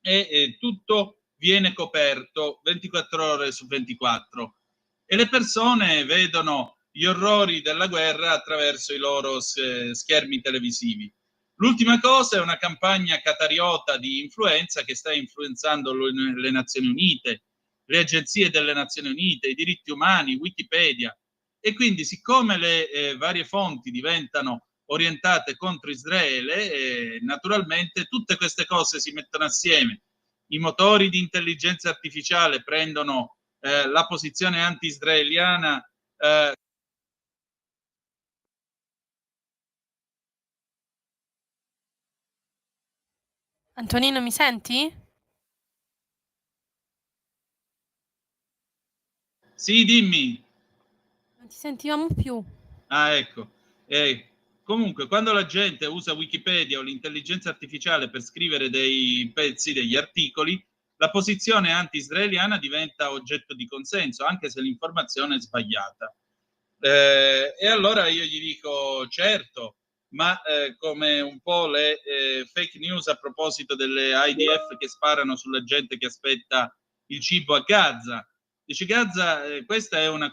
e tutto viene coperto 24 ore su 24 e le persone vedono gli orrori della guerra attraverso i loro schermi televisivi. L'ultima cosa è una campagna qatariota di influenza che sta influenzando le Nazioni Unite, le agenzie delle Nazioni Unite, i diritti umani, Wikipedia. E quindi, siccome le varie fonti diventano orientate contro Israele, naturalmente tutte queste cose si mettono assieme. I motori di intelligenza artificiale prendono la posizione anti-israeliana. Antonino, mi senti? Sì, dimmi. Non ti sentivamo più. Ah, ecco. Comunque, quando la gente usa Wikipedia o l'intelligenza artificiale per scrivere dei pezzi, degli articoli, la posizione anti-israeliana diventa oggetto di consenso, anche se l'informazione è sbagliata. E allora io gli dico, certo, ma come un po' le fake news a proposito delle IDF che sparano sulla gente che aspetta il cibo a Gaza. Dice Gaza, questa è una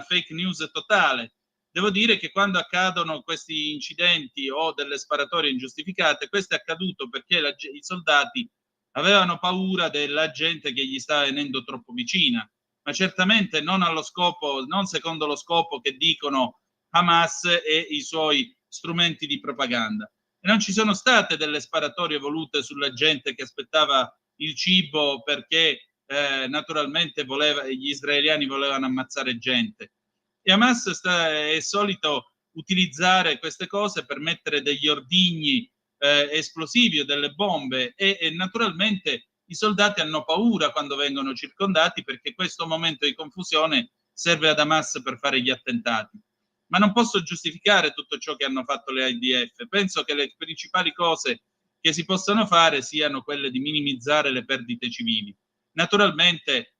fake news totale. Devo dire che quando accadono questi incidenti o delle sparatorie ingiustificate, questo è accaduto perché i soldati avevano paura della gente che gli stava venendo troppo vicina, ma certamente non secondo lo scopo che dicono Hamas e i suoi strumenti di propaganda. E non ci sono state delle sparatorie volute sulla gente che aspettava il cibo perché naturalmente gli israeliani volevano ammazzare gente. E Hamas è solito utilizzare queste cose per mettere degli ordigni esplosivi o delle bombe e naturalmente i soldati hanno paura quando vengono circondati perché questo momento di confusione serve ad Hamas per fare gli attentati. Ma non posso giustificare tutto ciò che hanno fatto le IDF. Penso che le principali cose che si possono fare siano quelle di minimizzare le perdite civili. Naturalmente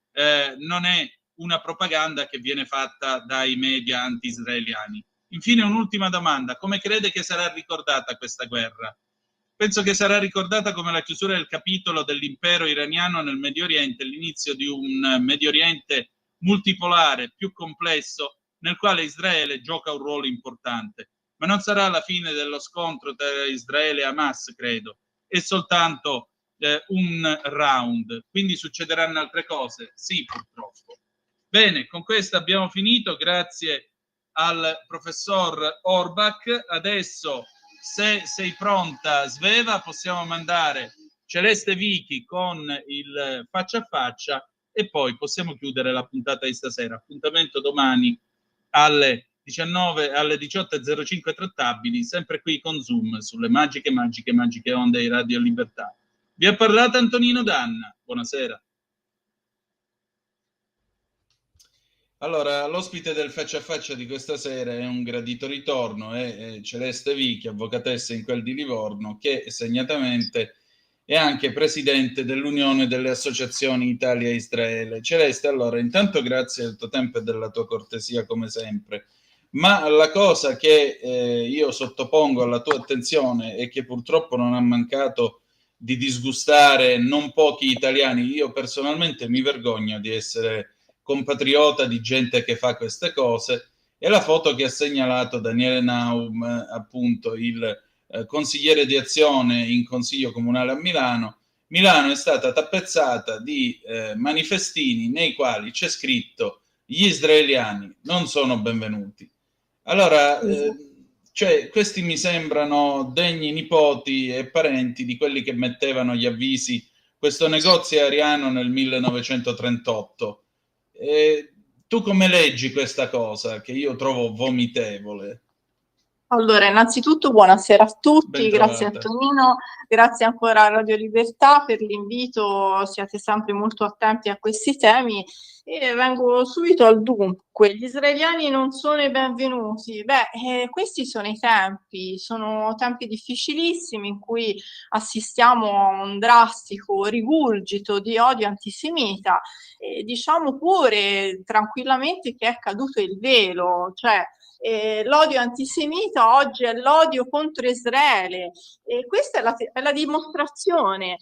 non è una propaganda che viene fatta dai media anti-israeliani. Infine un'ultima domanda: come crede che sarà ricordata questa guerra? Penso che sarà ricordata come la chiusura del capitolo dell'impero iraniano nel Medio Oriente, l'inizio di un Medio Oriente multipolare, più complesso, nel quale Israele gioca un ruolo importante. Ma non sarà la fine dello scontro tra Israele e Hamas, credo, è soltanto un round, quindi succederanno altre cose? Sì, purtroppo. Bene, con questo abbiamo finito, grazie al professor Orbach. Adesso, se sei pronta, Sveva, possiamo mandare Celeste Vichi con il faccia a faccia e poi possiamo chiudere la puntata di stasera. Appuntamento domani alle 18.05 trattabili, sempre qui con Zoom, sulle magiche onde di Radio Libertà. Vi ha parlato Antonino Danna, buonasera. Allora, l'ospite del faccia a faccia di questa sera è un gradito ritorno, è Celeste Vichi, avvocatessa in quel di Livorno, che segnatamente è anche presidente dell'Unione delle Associazioni Italia-Israele. Celeste, allora, intanto grazie del tuo tempo e della tua cortesia come sempre, ma la cosa che io sottopongo alla tua attenzione e che purtroppo non ha mancato di disgustare non pochi italiani, io personalmente mi vergogno di essere compatriota di gente che fa queste cose, è la foto che ha segnalato Daniele Naum, appunto il consigliere di Azione in Consiglio Comunale a Milano. Milano è stata tappezzata di manifestini nei quali c'è scritto: gli israeliani non sono benvenuti. Allora, cioè, questi mi sembrano degni nipoti e parenti di quelli che mettevano gli avvisi questo negozio aeriano nel 1938. Tu come leggi questa cosa che io trovo vomitevole? Allora, innanzitutto buonasera a tutti, grazie Antonino, grazie ancora a Radio Libertà per l'invito, siete sempre molto attenti a questi temi e vengo subito al dunque. Gli israeliani non sono i benvenuti. Questi sono tempi difficilissimi in cui assistiamo a un drastico rigurgito di odio antisemita e diciamo pure tranquillamente che è caduto il velo, cioè l'odio antisemita oggi è l'odio contro Israele e questa è la dimostrazione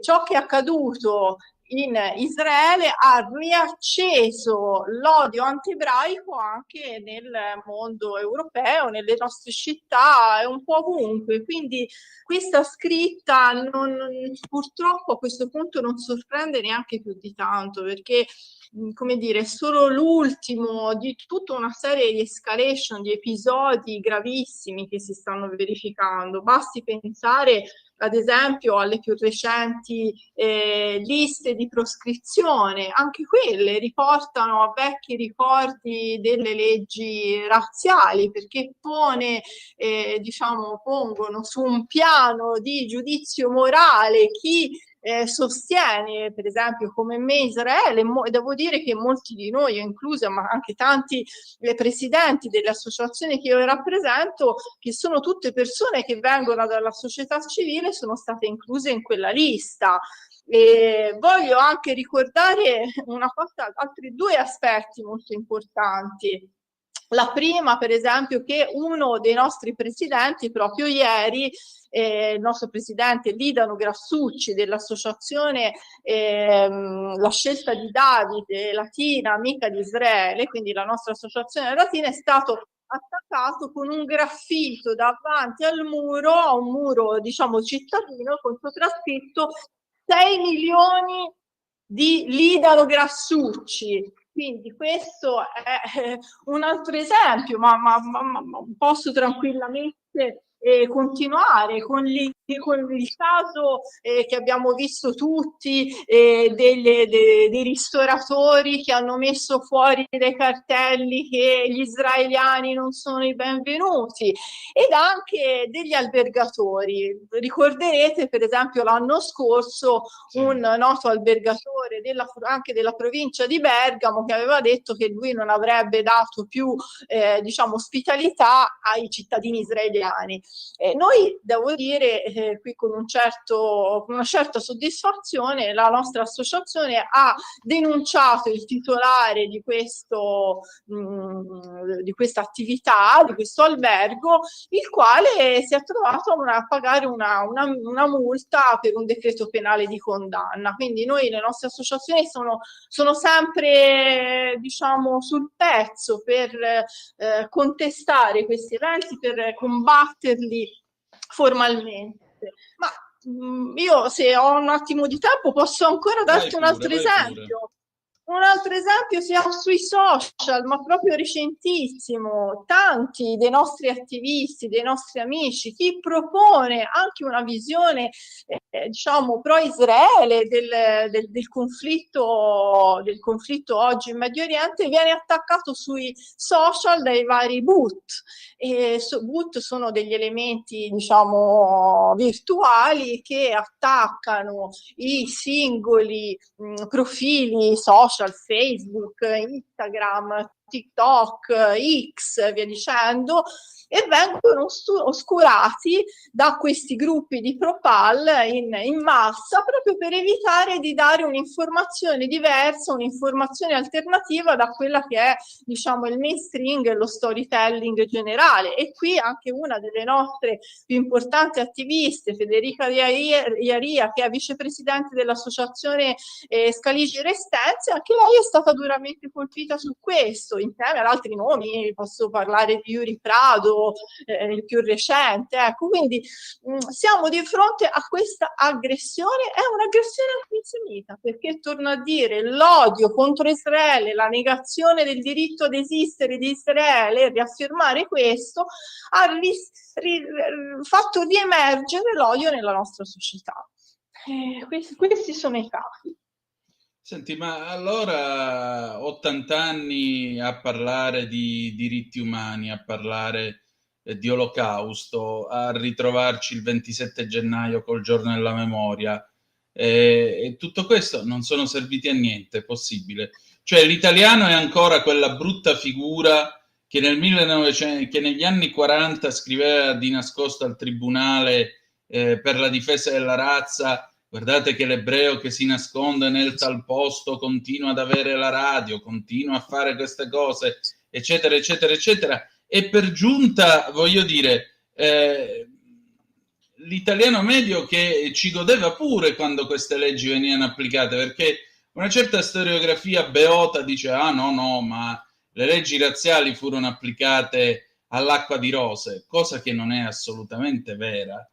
ciò che è accaduto in Israele ha riacceso l'odio anti-ebraico anche nel mondo europeo, nelle nostre città e un po' ovunque. Quindi questa scritta purtroppo a questo punto non sorprende neanche più di tanto, perché come dire, è solo l'ultimo di tutta una serie di escalation, di episodi gravissimi che si stanno verificando. Basti pensare ad esempio alle più recenti liste di proscrizione, anche quelle riportano a vecchi ricordi delle leggi razziali, perché pongono su un piano di giudizio morale chi sostiene, per esempio, come me Israele. Devo dire che molti di noi, inclusi, ma anche tanti presidenti delle associazioni che io rappresento, che sono tutte persone che vengono dalla società civile, sono state incluse in quella lista. E voglio anche ricordare una cosa, altri due aspetti molto importanti. La prima, per esempio, che uno dei nostri presidenti proprio ieri, il nostro presidente Lidano Grassucci dell'associazione La Scelta di Davide Latina Amica di Israele, quindi la nostra associazione latina, è stato attaccato con un graffito davanti al muro, a un muro diciamo cittadino, con sottoscritto 6 milioni di Lidano Grassucci. Quindi questo è un altro esempio, ma posso tranquillamente continuare con il caso che abbiamo visto tutti dei ristoratori che hanno messo fuori dei cartelli che gli israeliani non sono i benvenuti, ed anche degli albergatori. Ricorderete per esempio l'anno scorso un noto albergatore anche della provincia di Bergamo che aveva detto che lui non avrebbe dato più ospitalità ai cittadini israeliani. Noi devo dire qui con una certa soddisfazione la nostra associazione ha denunciato il titolare di questa attività, di questo albergo, il quale si è trovato a pagare una multa per un decreto penale di condanna. Quindi noi, le nostre associazioni sono sempre sul pezzo per contestare questi eventi, per combatterli formalmente. Ma io, se ho un attimo di tempo, posso ancora darti un altro esempio. Un altro esempio siamo sui social, ma proprio recentissimo. Tanti dei nostri attivisti, dei nostri amici, chi propone anche una visione pro-Israele del conflitto oggi in Medio Oriente, viene attaccato sui social dai vari boot. Boot sono degli elementi virtuali che attaccano i singoli profili social, Facebook, Instagram, TikTok, X, via dicendo, e vengono oscurati da questi gruppi di propal in massa, proprio per evitare di dare un'informazione diversa, un'informazione alternativa da quella che è il mainstream e lo storytelling generale. E qui anche una delle nostre più importanti attiviste, Federica Iaria, che è vicepresidente dell'associazione Scaligi Restenze, anche lei è stata duramente colpita su questo, insieme ad altri nomi. Posso parlare di Yuri Prado, il più recente. Ecco, quindi siamo di fronte a questa aggressione, è un'aggressione antisemita, perché, torno a dire, l'odio contro Israele, la negazione del diritto ad esistere di Israele, riaffermare questo, ha fatto riemergere l'odio nella nostra società. Questi sono i casi. Senti, ma allora 80 anni a parlare di diritti umani, a parlare di Olocausto, a ritrovarci il 27 gennaio col giorno della memoria, e tutto questo non sono serviti a niente, è possibile? Cioè l'italiano è ancora quella brutta figura che che negli anni 40 scriveva di nascosto al tribunale per la difesa della razza: guardate che l'ebreo che si nasconde nel tal posto continua ad avere la radio, continua a fare queste cose, eccetera, eccetera, eccetera. E per giunta, voglio dire, l'italiano medio che ci godeva pure quando queste leggi venivano applicate, perché una certa storiografia beota dice no, ma le leggi razziali furono applicate all'acqua di rose, cosa che non è assolutamente vera.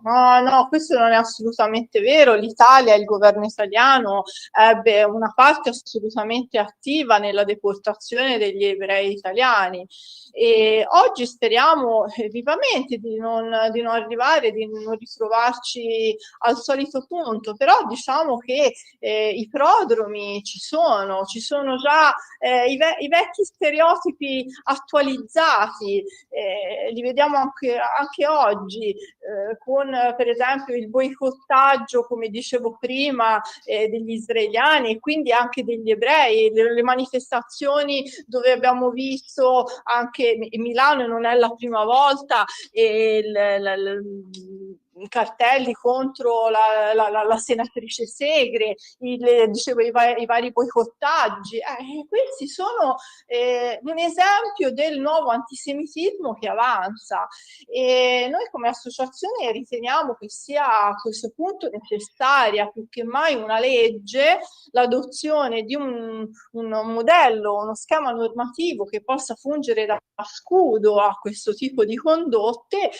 Ma no, questo non è assolutamente vero. L'Italia, il governo italiano ebbe una parte assolutamente attiva nella deportazione degli ebrei italiani, e oggi speriamo vivamente di non arrivare, di non ritrovarci al solito punto, però diciamo che i prodromi ci sono già i vecchi stereotipi attualizzati, li vediamo anche oggi, con per esempio il boicottaggio, come dicevo prima, degli israeliani e quindi anche degli ebrei, le manifestazioni dove abbiamo visto anche Milano, non è la prima volta, i cartelli contro la senatrice Segre, dicevo, i vari boicottaggi. Questi sono un esempio del nuovo antisemitismo che avanza, e noi come associazione riteniamo che sia a questo punto necessaria più che mai una legge, l'adozione di un modello, uno schema normativo che possa fungere da scudo a questo tipo di condotte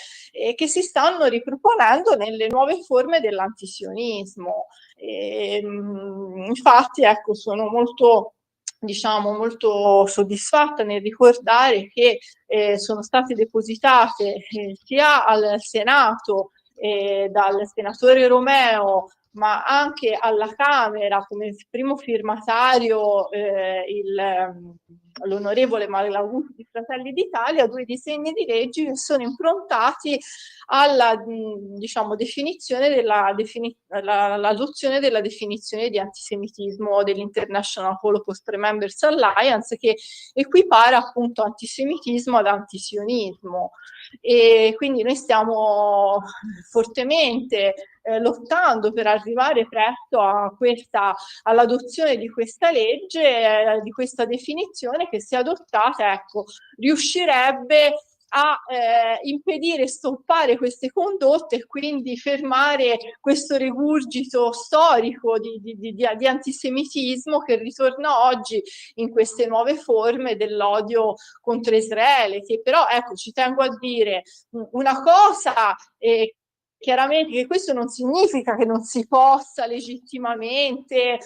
che si stanno riproponendo nelle nuove forme dell'antisionismo. Infatti, ecco, sono molto soddisfatta nel ricordare che sono state depositate sia al Senato dal senatore Romeo, ma anche alla Camera come primo firmatario l'onorevole Malaugusto di Fratelli d'Italia, 2 disegni di legge che sono improntati alla definizione l'adozione della definizione di antisemitismo dell'International Holocaust Remembrance Alliance, che equipara appunto antisemitismo ad antisionismo. E quindi noi stiamo fortemente lottando per arrivare presto all'adozione di questa legge, di questa definizione che, se adottata, ecco, riuscirebbe a impedire e stoppare queste condotte e quindi fermare questo rigurgito storico di antisemitismo che ritorna oggi in queste nuove forme dell'odio contro Israele, che però, ecco, ci tengo a dire una cosa, chiaramente, che questo non significa che non si possa legittimamente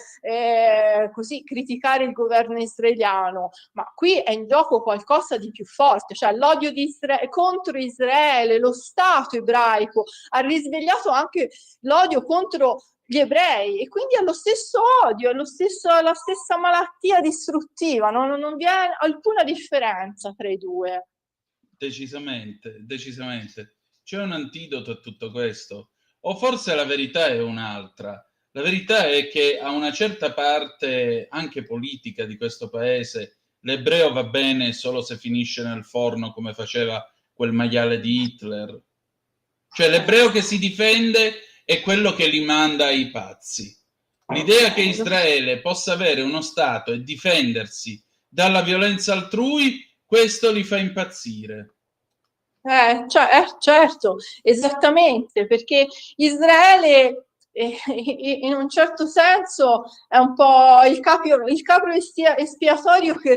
così criticare il governo israeliano, ma qui è in gioco qualcosa di più forte, cioè l'odio contro Israele, lo Stato ebraico ha risvegliato anche l'odio contro gli ebrei, e quindi è lo stesso odio, è la stessa malattia distruttiva, non vi è alcuna differenza tra i due. Decisamente. C'è un antidoto a tutto questo, o forse la verità è un'altra. La verità è che a una certa parte anche politica di questo paese l'ebreo va bene solo se finisce nel forno, come faceva quel maiale di Hitler. Cioè l'ebreo che si difende è quello che li manda ai pazzi. L'idea che Israele possa avere uno Stato e difendersi dalla violenza altrui, questo li fa impazzire. Certo, esattamente, perché Israele in un certo senso è un po' il capro espiatorio che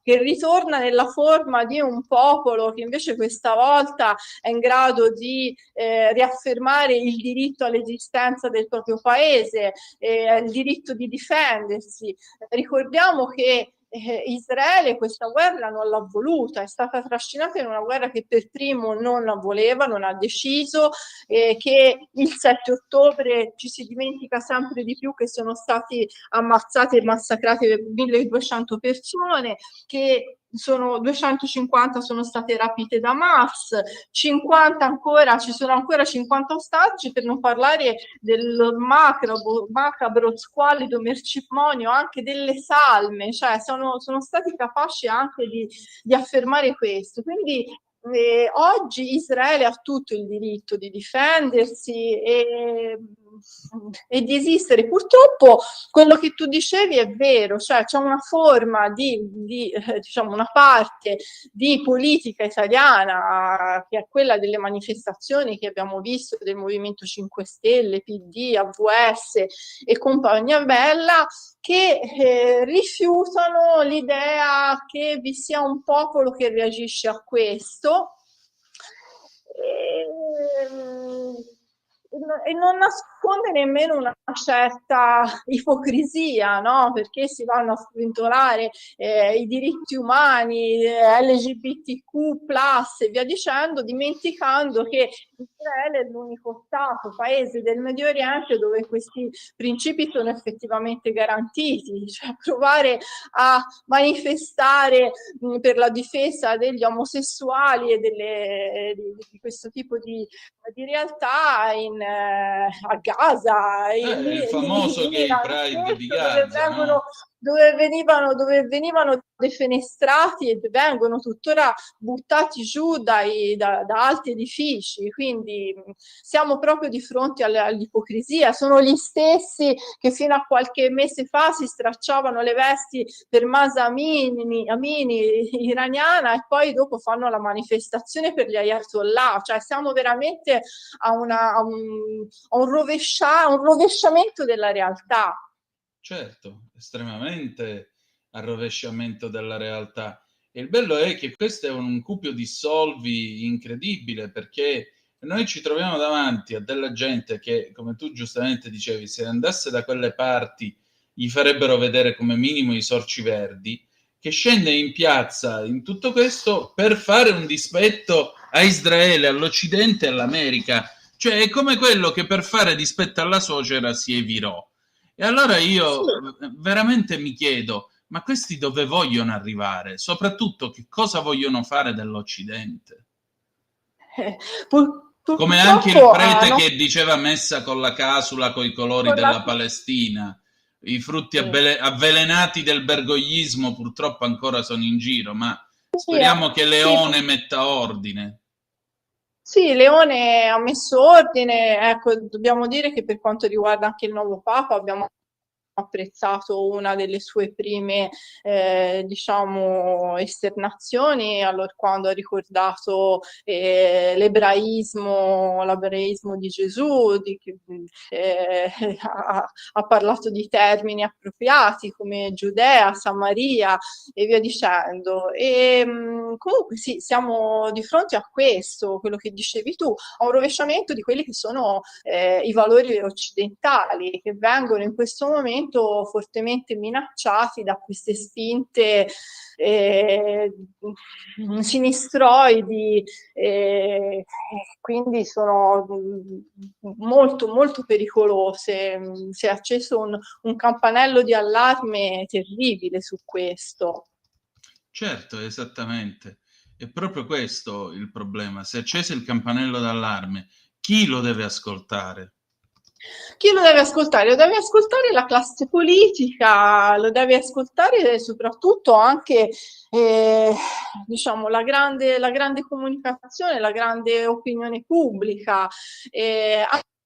ritorna nella forma di un popolo che invece questa volta è in grado di riaffermare il diritto all'esistenza del proprio paese, il diritto di difendersi. Ricordiamo che Israele questa guerra non l'ha voluta, è stata trascinata in una guerra che per primo non la voleva, non ha deciso, che il 7 ottobre ci si dimentica sempre di più che sono stati ammazzate e massacrate 1200 persone, che 250 sono state rapite da Hamas, 50 ancora, ci sono ancora 50 ostaggi, per non parlare del macabro squallido mercimonio anche delle salme, cioè sono stati capaci anche di affermare questo. Quindi oggi Israele ha tutto il diritto di difendersi, e e di esistere. Purtroppo quello che tu dicevi è vero, cioè c'è una forma diciamo una parte di politica italiana che è quella delle manifestazioni che abbiamo visto del Movimento 5 Stelle, PD, AVS e compagnia bella, che rifiutano l'idea che vi sia un popolo che reagisce a questo e non nasconde nemmeno una certa ipocrisia, no? Perché si vanno a sventolare i diritti umani, LGBTQ+, e via dicendo, dimenticando che Israele è l'unico Stato, paese del Medio Oriente dove questi principi sono effettivamente garantiti. Cioè, provare a manifestare per la difesa degli omosessuali e di questo tipo di realtà a Gaza, il famoso Gay Pride di Gaza, dove venivano defenestrati e vengono tuttora buttati giù da alti edifici. Quindi siamo proprio di fronte all'ipocrisia. Sono gli stessi che fino a qualche mese fa si stracciavano le vesti per Mahsa Amini iraniana e poi dopo fanno la manifestazione per gli Ayatollah. Cioè siamo veramente a un rovesciamento della realtà. Certo, estremamente arrovesciamento della realtà. E il bello è che questo è un cupio di solvi incredibile, perché noi ci troviamo davanti a della gente che, come tu giustamente dicevi, se andasse da quelle parti gli farebbero vedere come minimo i sorci verdi, che scende in piazza in tutto questo per fare un dispetto a Israele, all'Occidente e all'America. Cioè è come quello che per fare dispetto alla suocera si evirò. E allora io veramente mi chiedo, ma questi dove vogliono arrivare? Soprattutto che cosa vogliono fare dell'Occidente? Come anche il prete che diceva messa con la casula coi colori della Palestina. I frutti avvelenati del bergogliismo purtroppo ancora sono in giro, ma speriamo che Leone metta ordine. Sì, Leone ha messo ordine. Ecco, dobbiamo dire che per quanto riguarda anche il nuovo Papa abbiamo apprezzato una delle sue prime diciamo esternazioni, allora quando ha ricordato l'ebraismo di Gesù, ha parlato di termini appropriati come Giudea, Samaria e via dicendo. E comunque sì, siamo di fronte a questo, quello che dicevi tu, a un rovesciamento di quelli che sono i valori occidentali che vengono in questo momento fortemente minacciati da queste spinte sinistroidi, quindi sono molto molto pericolose. Si è acceso un campanello di allarme terribile su questo. Certo, esattamente. È proprio questo il problema. Se è acceso il campanello d'allarme, chi lo deve ascoltare? Chi lo deve ascoltare? Lo deve ascoltare la classe politica, lo deve ascoltare soprattutto anche diciamo, la grande comunicazione, la grande opinione pubblica.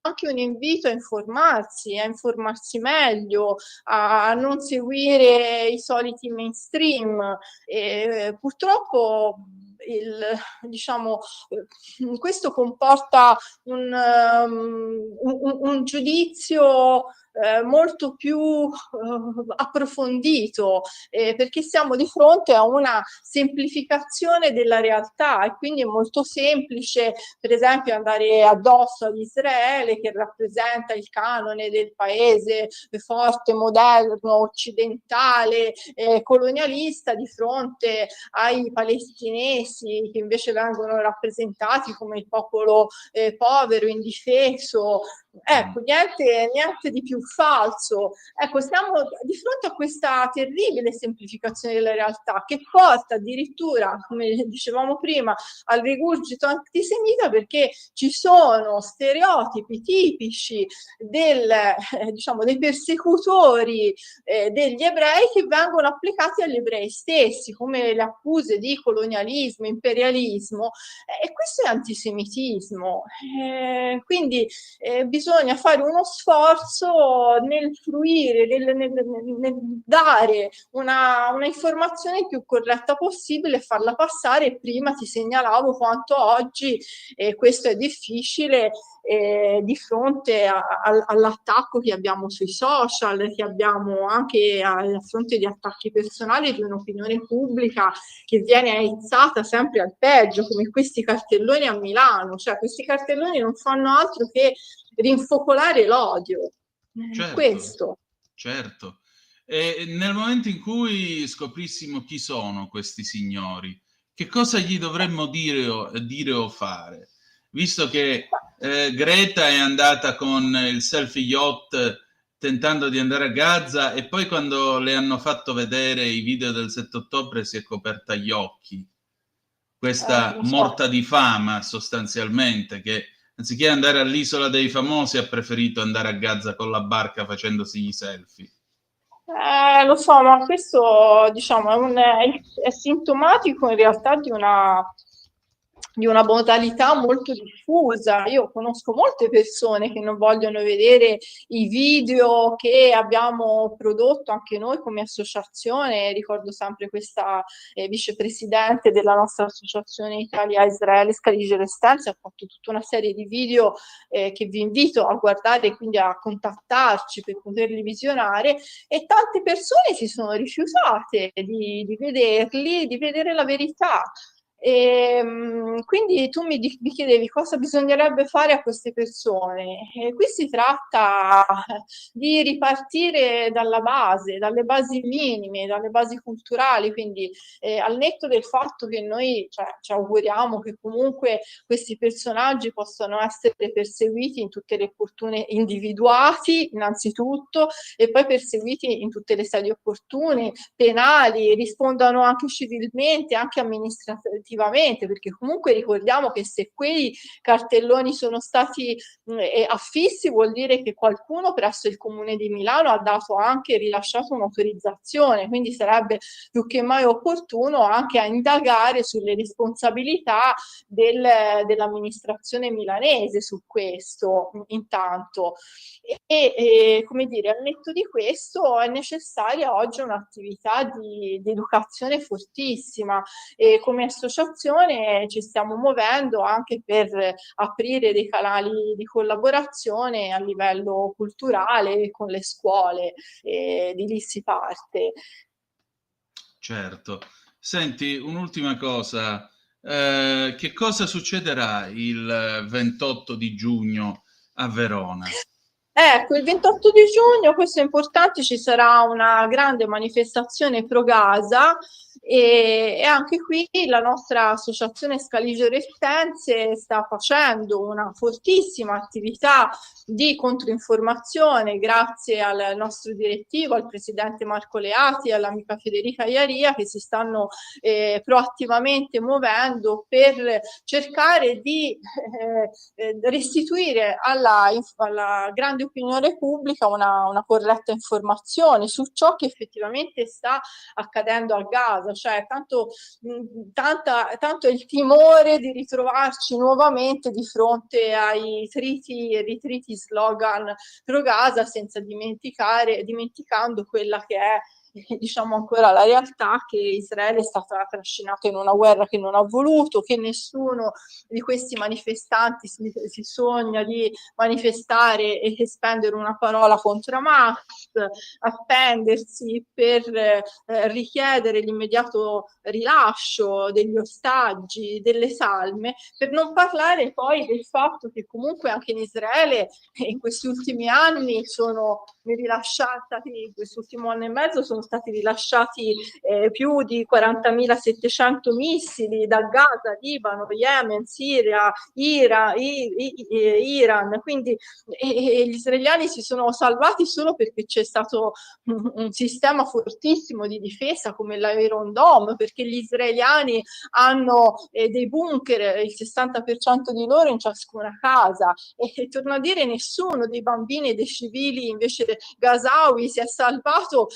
Anche un invito a informarsi meglio, a non seguire i soliti mainstream. Purtroppo diciamo, questo comporta un giudizio molto più approfondito, perché siamo di fronte a una semplificazione della realtà e quindi è molto semplice, per esempio, andare addosso ad Israele che rappresenta il canone del paese forte, moderno, occidentale, colonialista, di fronte ai palestinesi che invece vengono rappresentati come il popolo povero, indifeso. Ecco, niente di più falso. Ecco, siamo di fronte a questa terribile semplificazione della realtà che porta addirittura, come dicevamo prima, al rigurgito antisemita, perché ci sono stereotipi tipici diciamo, dei persecutori degli ebrei che vengono applicati agli ebrei stessi, come le accuse di colonialismo, imperialismo, e questo è antisemitismo. Quindi bisogna bisogna fare uno sforzo nel fruire, nel dare una informazione più corretta possibile e farla passare. Prima ti segnalavo quanto oggi questo è difficile di fronte all'attacco che abbiamo sui social, che abbiamo anche a fronte di attacchi personali di un'opinione pubblica che viene aizzata sempre al peggio, come questi cartelloni a Milano. Cioè, questi cartelloni non fanno altro che rinfocolare l'odio. Certo, Questo. certo. E nel momento in cui scoprissimo chi sono questi signori, che cosa gli dovremmo dire o fare? Visto che Greta è andata con il selfie yacht tentando di andare a Gaza e poi quando le hanno fatto vedere i video del 7 ottobre si è coperta gli occhi. Questa Lo so. morta di fama sostanzialmente, che anziché andare all'Isola dei Famosi ha preferito andare a Gaza con la barca facendosi i selfie. Lo so, ma questo diciamo è sintomatico in realtà di una modalità molto diffusa. Io conosco molte persone che non vogliono vedere i video che abbiamo prodotto anche noi come associazione. Ricordo sempre questa vicepresidente della nostra associazione Italia-Israele, Scaliger Restensi, ha fatto tutta una serie di video che vi invito a guardare e quindi a contattarci per poterli visionare, e tante persone si sono rifiutate di vederli, di vedere la verità. Quindi tu mi chiedevi cosa bisognerebbe fare a queste persone. Qui si tratta di ripartire dalla base, dalle basi minime, dalle basi culturali, quindi al netto del fatto che noi ci auguriamo che comunque questi personaggi possano essere perseguiti in tutte le opportune, individuati innanzitutto e poi perseguiti in tutte le sedi opportune, penali, rispondano anche civilmente, anche amministrativamente, perché comunque ricordiamo che se quei cartelloni sono stati affissi vuol dire che qualcuno presso il Comune di Milano ha dato anche, rilasciato un'autorizzazione, quindi sarebbe più che mai opportuno anche a indagare sulle responsabilità dell'amministrazione milanese su questo intanto. E come dire, al netto di questo è necessaria oggi un'attività di educazione fortissima, e come associazione ci stiamo muovendo anche per aprire dei canali di collaborazione a livello culturale con le scuole, di lì si parte. Certo. Senti, un'ultima cosa. Che cosa succederà il 28 di giugno a Verona? Ecco, il 28 di giugno, questo è importante, ci sarà una grande manifestazione pro Gaza e anche qui la nostra associazione Scaliger Restensi sta facendo una fortissima attività di controinformazione grazie al nostro direttivo, al presidente Marco Leati e all'amica Federica Iaria, che si stanno proattivamente muovendo per cercare di restituire alla grande opinione pubblica una corretta informazione su ciò che effettivamente sta accadendo a Gaza. Cioè tanto è il timore di ritrovarci nuovamente di fronte ai triti e ritriti slogan pro Gaza, senza dimenticando quella che è diciamo ancora la realtà, che Israele è stata trascinata in una guerra che non ha voluto, che nessuno di questi manifestanti si sogna di manifestare e spendere una parola contro Hamas, appendersi per richiedere l'immediato rilascio degli ostaggi, delle salme, per non parlare poi del fatto che comunque anche in Israele in questi ultimi anni in quest'ultimo anno e mezzo sono stati rilasciati più di 40.700 missili da Gaza, Libano, Yemen, Siria, Iran, quindi gli israeliani si sono salvati solo perché c'è stato un sistema fortissimo di difesa come l'Iron Dome, perché gli israeliani hanno dei bunker, il 60% di loro in ciascuna casa, e torno a dire, nessuno dei bambini e dei civili invece gazawi si è salvato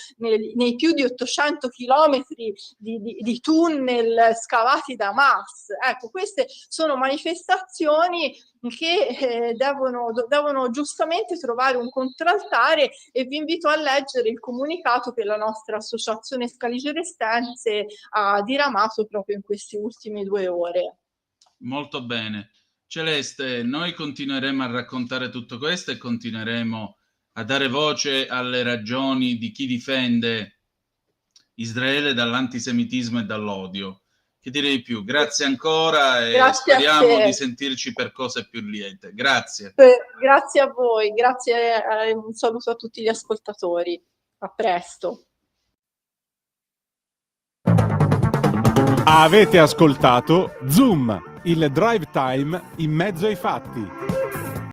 nei più di 800 chilometri di tunnel scavati da Hamas. Ecco, queste sono manifestazioni che devono giustamente trovare un contraltare, e vi invito a leggere il comunicato che la nostra associazione Scaligerestense ha diramato proprio in queste ultime 2 ore. Molto bene. Celeste, noi continueremo a raccontare tutto questo e continueremo a dare voce alle ragioni di chi difende Israele dall'antisemitismo e dall'odio. Che direi più? Grazie ancora e Grazie speriamo a te. di sentirci per cose più liete. Grazie. Grazie a voi, grazie, un saluto a tutti gli ascoltatori. A presto. Avete ascoltato Zoom, il drive time in mezzo ai fatti.